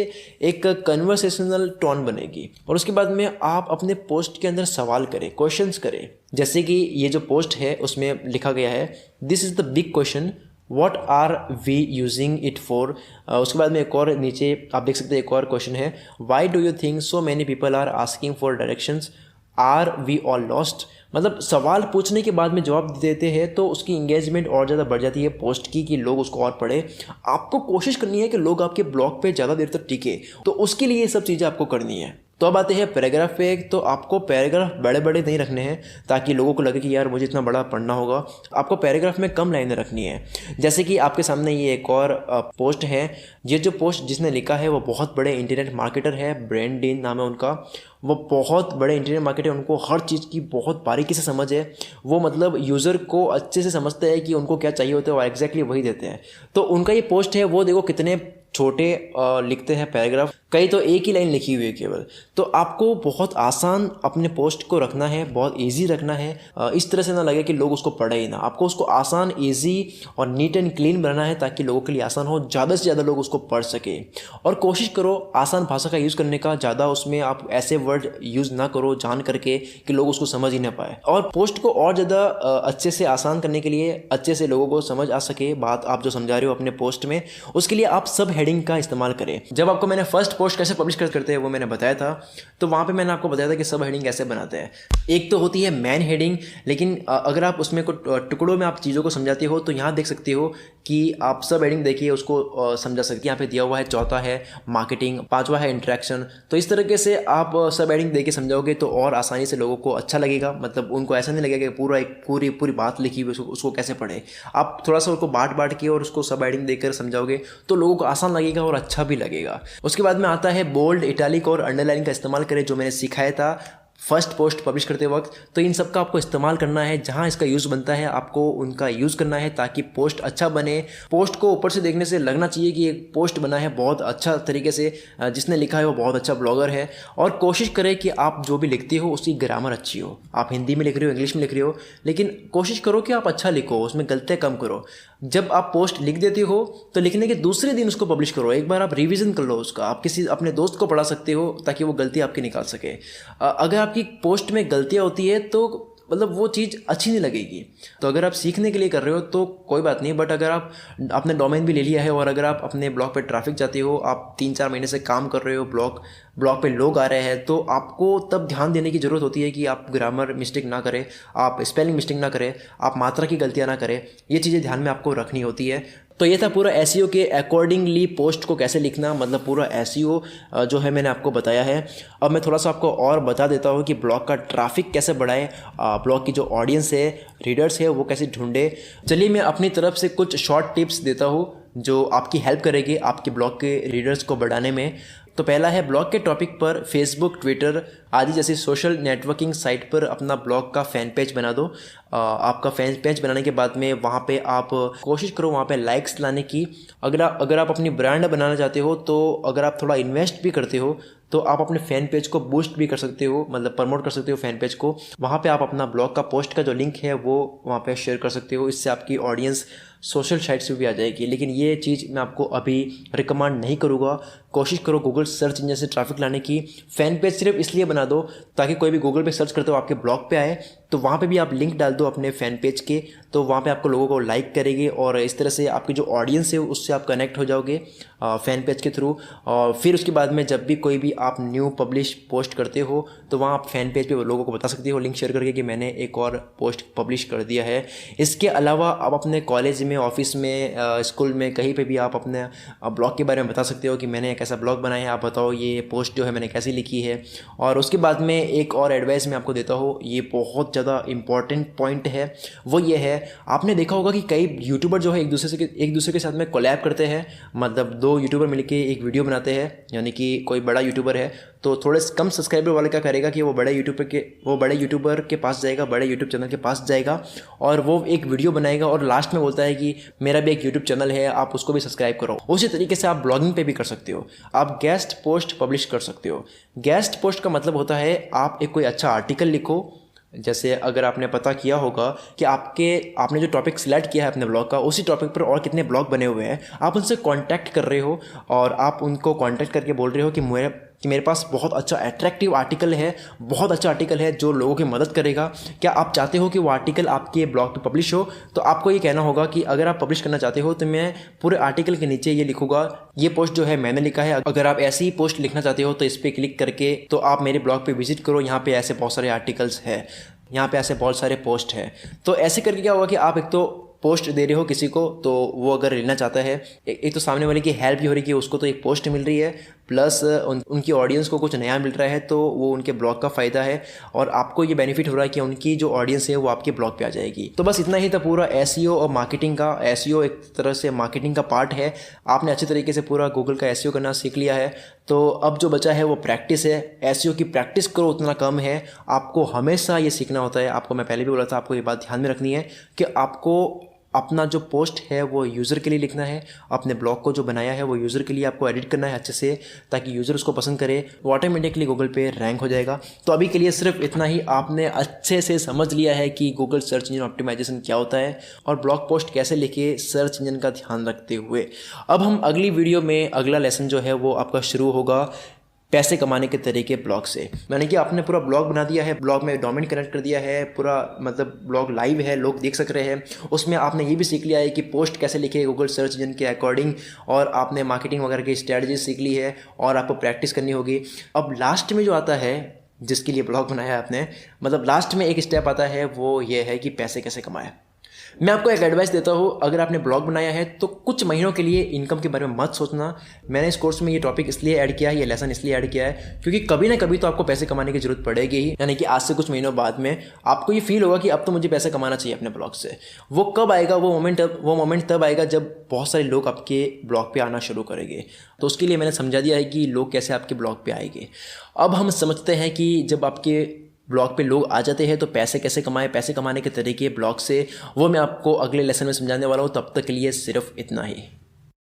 एक कन्वर्सेशनल टोन बनेगी। और उसके बाद में आप अपने पोस्ट के अंदर सवाल करें, क्वेश्चंस करें। जैसे कि ये जो पोस्ट है उसमें लिखा गया है, this is the big question, what are we using it for. उसके बाद में एक और नीचे आप देख सकते हैं एक और क्वेश्चन है, why do you think so many people are asking for directions, are we all lost. मतलब सवाल पूछने के बाद में जवाब देते हैं तो उसकी इंगेजमेंट और ज़्यादा बढ़ जाती है पोस्ट की, कि लोग उसको और पढ़े। आपको कोशिश करनी है कि लोग आपके ब्लॉग पे ज़्यादा देर तक टिके, तो उसके लिए ये सब चीज़ें आपको करनी है। तो अब आते हैं पैराग्राफ पे। तो आपको पैराग्राफ बड़े बड़े नहीं रखने हैं ताकि लोगों को लगे कि यार मुझे इतना बड़ा पढ़ना होगा। आपको पैराग्राफ में कम लाइनें रखनी है। जैसे कि आपके सामने ये एक और पोस्ट है। ये जो पोस्ट जिसने लिखा है वो बहुत बड़े इंटरनेट मार्केटर है, ब्रेंड डीन नाम है उनका। वो बहुत बड़े इंटरनेट मार्केटर, उनको हर चीज़ की बहुत बारीकी से समझ है। वो मतलब यूज़र को अच्छे से समझते हैं कि उनको क्या चाहिए होता है और एग्जैक्टली वही देते हैं। तो उनका ये पोस्ट है, वो देखो कितने छोटे लिखते हैं पैराग्राफ, कई तो एक ही लाइन लिखी हुई है केवल। तो आपको बहुत आसान अपने पोस्ट को रखना है, बहुत इजी रखना है। इस तरह से ना लगे कि लोग उसको पढ़े ही ना। आपको उसको आसान, इजी और नीट एंड क्लीन बनाना है ताकि लोगों के लिए आसान हो, ज़्यादा से ज़्यादा लोग उसको पढ़ सके। और कोशिश करो आसान भाषा का यूज़ करने का, ज़्यादा उसमें आप ऐसे वर्ड यूज़ ना करो जान करके कि लोग उसको समझ ही ना पाए। और पोस्ट को और ज़्यादा अच्छे से आसान करने के लिए, अच्छे से लोगों को समझ आ सके बात आप जो समझा रहे हो अपने पोस्ट में, उसके लिए आप सब हेडिंग का इस्तेमाल करें। जब आपको मैंने फर्स्ट पोस्ट कैसे पब्लिश करते हैं वो मैंने बताया था, तो वहाँ पे मैंने आपको बताया था कि सब हेडिंग कैसे बनाते हैं। एक तो होती है मेन हेडिंग, लेकिन अगर आप उसमें को टुकड़ों में आप चीज़ों को समझाते हो तो यहाँ देख सकते हो कि आप सब हेडिंग देखिए उसको समझा सकते हैं। यहाँ पे दिया हुआ है, चौथा है मार्केटिंग, पांचवा है इंटरेक्शन। तो इस तरीके से आप सब हेडिंग देके समझाओगे तो और आसानी से लोगों को अच्छा लगेगा। मतलब उनको ऐसा नहीं लगेगा कि पूरा एक पूरी बात लिखी हुई उसको कैसे पढ़े। आप थोड़ा सा उसको बांट के और उसको सब हेडिंग देकर समझाओगे तो लोगों को आसान लगेगा और अच्छा भी लगेगा। उसके बाद में आता है बोल्ड, इटैलिक और अंडरलाइन का इस्तेमाल करें, जो मैंने सिखाया था फर्स्ट पोस्ट पब्लिश करते वक्त। तो इन सब का आपको इस्तेमाल करना है, जहां इसका यूज़ बनता है आपको उनका यूज़ करना है ताकि पोस्ट अच्छा बने। पोस्ट को ऊपर से देखने से लगना चाहिए कि एक पोस्ट बना है बहुत अच्छा तरीके से, जिसने लिखा है वो बहुत अच्छा ब्लॉगर है। और कोशिश करें कि आप जो भी लिखते हो उसकी ग्रामर अच्छी हो। आप हिंदी में लिख रहे हो, इंग्लिश में लिख रहे हो, लेकिन कोशिश करो कि आप अच्छा लिखो, उसमें गलतियाँ कम करो। जब आप पोस्ट लिख देते हो तो लिखने के दूसरे दिन उसको पब्लिश करो, एक बार आप रिवीजन कर लो उसका। आप किसी अपने दोस्त को पढ़ा सकते हो ताकि वो गलती आपकी निकाल सके। अगर आपकी पोस्ट में गलतियाँ होती है तो मतलब वो चीज़ अच्छी नहीं लगेगी। तो अगर आप सीखने के लिए कर रहे हो तो कोई बात नहीं, बट अगर आप अपने डोमेन भी ले लिया है और अगर आप अपने ब्लॉग पे ट्रैफिक चाहते हो, आप 3-4 महीने से काम कर रहे हो, ब्लॉग पे लोग आ रहे हैं, तो आपको तब ध्यान देने की ज़रूरत होती है कि आप ग्रामर मिस्टेक ना करें, आप स्पेलिंग मिस्टेक ना करें, आप मात्रा की गलतियाँ ना करें। ये चीज़ें ध्यान में आपको रखनी होती है। तो ये था पूरा एसईओ के अकॉर्डिंगली पोस्ट को कैसे लिखना, मतलब पूरा एसईओ जो है मैंने आपको बताया है। अब मैं थोड़ा सा आपको और बता देता हूँ कि ब्लॉग का ट्रैफिक कैसे बढ़ाएं, ब्लॉग की जो ऑडियंस है, रीडर्स है, वो कैसे ढूंढे। चलिए मैं अपनी तरफ से कुछ शॉर्ट टिप्स देता हूँ जो आपकी हेल्प करेगी आपके ब्लॉग के रीडर्स को बढ़ाने में। तो पहला है, ब्लॉग के टॉपिक पर फेसबुक, ट्विटर आदि जैसी सोशल नेटवर्किंग साइट पर अपना ब्लॉग का फ़ैन पेज बना दो। आपका फैन पेज बनाने के बाद में वहाँ पे आप कोशिश करो वहाँ पे लाइक्स लाने की। अगर आप अपनी ब्रांड बनाना चाहते हो तो अगर आप थोड़ा इन्वेस्ट भी करते हो तो आप अपने फ़ैन पेज को बूस्ट भी कर सकते हो, मतलब प्रमोट कर सकते हो फ़ैन पेज को। वहाँ पे आप अपना ब्लॉग का पोस्ट का जो लिंक है वो वहाँ पे शेयर कर सकते हो। इससे आपकी ऑडियंस सोशल साइट्स पे भी आ जाएगी। लेकिन ये चीज़ मैं आपको अभी रिकमेंड नहीं करूँगा। कोशिश करो गूगल सर्च इंजन से ट्रैफिक लाने की। फ़ैन पेज सिर्फ इसलिए बना दो ताकि कोई भी गूगल पे सर्च करते हो आपके ब्लॉग पे आए, तो वहाँ पे भी आप लिंक डाल दो अपने फ़ैन पेज के, तो वहाँ पे आपको लोगों को लाइक करेंगे और इस तरह से आपकी जो ऑडियंस है उससे आप कनेक्ट हो जाओगे फ़ैन पेज के थ्रू। और फिर उसके बाद में जब भी कोई भी आप न्यू पब्लिश पोस्ट करते हो तो वहाँ आप फ़ैन पेज पे लोगों को बता सकते हो लिंक शेयर करके कि मैंने एक और पोस्ट पब्लिश कर दिया है। इसके अलावा आप अपने कॉलेज में, ऑफिस में, स्कूल में, कहीं पे भी आप अपने ब्लॉग के बारे में बता सकते हो कि मैंने एक ऐसा ब्लॉग बनाया है, आप बताओ ये पोस्ट जो है मैंने कैसी लिखी है। और उसके बाद में एक और एडवाइस मैं आपको देता हूँ, ये बहुत ज़्यादा इंपॉर्टेंट पॉइंट है। वो ये है, आपने देखा होगा कि कई यूट्यूबर जो है एक दूसरे के साथ में कोलैब करते हैं, मतलब 2 यूट्यूबर मिलकर एक वीडियो बनाते हैं। यानी कि कोई बड़ा यूट्यूबर है तो थोड़े कम सब्सक्राइबर वाले क्या करेगा कि वो बड़े यूट्यूबर के पास जाएगा, बड़े यूट्यूब चैनल के पास जाएगा और वो एक वीडियो बनाएगा और लास्ट में बोलता है कि मेरा भी एक यूट्यूब चैनल है, आप उसको भी सब्सक्राइब करो। उसी तरीके से आप ब्लॉगिंग पे भी कर सकते हो, आप गेस्ट पोस्ट पब्लिश कर सकते हो। गेस्ट पोस्ट का मतलब होता है आप एक कोई अच्छा आर्टिकल लिखो। जैसे अगर आपने पता किया होगा कि आपने जो टॉपिक सिलेक्ट किया है अपने ब्लॉग का, उसी टॉपिक पर और कितने ब्लॉग बने हुए हैं, आप उनसे कांटेक्ट कर रहे हो और आप उनको कांटेक्ट करके बोल रहे हो कि मेरे पास बहुत अच्छा अट्रैक्टिव आर्टिकल है, बहुत अच्छा आर्टिकल है जो लोगों की मदद करेगा। क्या आप चाहते हो कि वो आर्टिकल आपके ब्लॉग पे पब्लिश हो? तो आपको ये कहना होगा कि अगर आप पब्लिश करना चाहते हो तो मैं पूरे आर्टिकल के नीचे ये लिखूंगा, ये पोस्ट जो है मैंने लिखा है, अगर आप ऐसी ही पोस्ट लिखना चाहते हो तो इस पर क्लिक करके तो आप मेरे ब्लॉग पर विजिट करो, यहाँ पे ऐसे बहुत सारे आर्टिकल्स है, यहाँ पे ऐसे बहुत सारे पोस्ट है। तो ऐसे करके क्या होगा कि आप एक तो पोस्ट दे रहे हो किसी को, तो वो अगर लेना चाहता है, एक तो सामने वाले की हेल्प भी हो रही है कि उसको तो एक पोस्ट मिल रही है, प्लस उनकी ऑडियंस को कुछ नया मिल रहा है तो वो उनके ब्लॉग का फ़ायदा है और आपको ये बेनिफिट हो रहा है कि उनकी जो ऑडियंस है वो आपके ब्लॉग पे आ जाएगी। तो बस इतना ही था पूरा एसईओ और मार्केटिंग का। एसईओ एक तरह से मार्केटिंग का पार्ट है। आपने अच्छे तरीके से पूरा गूगल का एसईओ करना सीख लिया है, तो अब जो बचा है वो प्रैक्टिस है। एसईओ की प्रैक्टिस करो उतना कम है, आपको हमेशा ये सीखना होता है। आपको मैं पहले भी बोला था, आपको ये बात ध्यान में रखनी है कि आपको अपना जो पोस्ट है वो यूज़र के लिए लिखना है, अपने ब्लॉग को जो बनाया है वो यूज़र के लिए आपको एडिट करना है अच्छे से, ताकि यूज़र उसको पसंद करे, वो ऑटोमेटिकली गूगल पे रैंक हो जाएगा। तो अभी के लिए सिर्फ इतना ही। आपने अच्छे से समझ लिया है कि गूगल सर्च इंजन ऑप्टिमाइजेशन क्या होता है और ब्लॉग पोस्ट कैसे लिखे सर्च इंजन का ध्यान रखते हुए। अब हम अगली वीडियो में अगला लेसन जो है वो आपका शुरू होगा पैसे कमाने के तरीके ब्लॉग से। मैंने कि आपने पूरा ब्लॉग बना दिया है, ब्लॉग में डोमेन कनेक्ट कर दिया है, पूरा मतलब ब्लॉग लाइव है, लोग देख सक रहे हैं। उसमें आपने ये भी सीख लिया है कि पोस्ट कैसे लिखे गूगल सर्च इंजन के अकॉर्डिंग, और आपने मार्केटिंग वगैरह की स्ट्रैटेजी सीख ली है और आपको प्रैक्टिस करनी होगी। अब लास्ट में जो आता है, जिसके लिए ब्लॉग बनाया है आपने, मतलब लास्ट में एक स्टेप आता है, वो ये है कि पैसे कैसे कमाएं। मैं आपको एक एडवाइस देता हूँ, अगर आपने ब्लॉग बनाया है तो कुछ महीनों के लिए इनकम के बारे में मत सोचना। मैंने इस कोर्स में ये टॉपिक इसलिए ऐड किया है, ये लेसन इसलिए ऐड किया है क्योंकि कभी ना कभी तो आपको पैसे कमाने की जरूरत पड़ेगी ही। यानी कि आज से कुछ महीनों बाद में आपको ये फील होगा कि अब तो मुझे पैसे कमाना चाहिए अपने ब्लॉग से। वो कब आएगा? वो मोमेंट तब आएगा जब बहुत सारे लोग आपके ब्लॉग पे आना शुरू करेंगे। तो उसके लिए मैंने समझा दिया है कि लोग कैसे आपके ब्लॉग पे आएंगे। अब हम समझते हैं कि जब आपके ब्लॉग पे लोग आ जाते हैं तो पैसे कैसे कमाएं, पैसे कमाने के तरीके ब्लॉग से, वो मैं आपको अगले लेसन में समझाने वाला हूँ। तब तक के लिए सिर्फ इतना ही।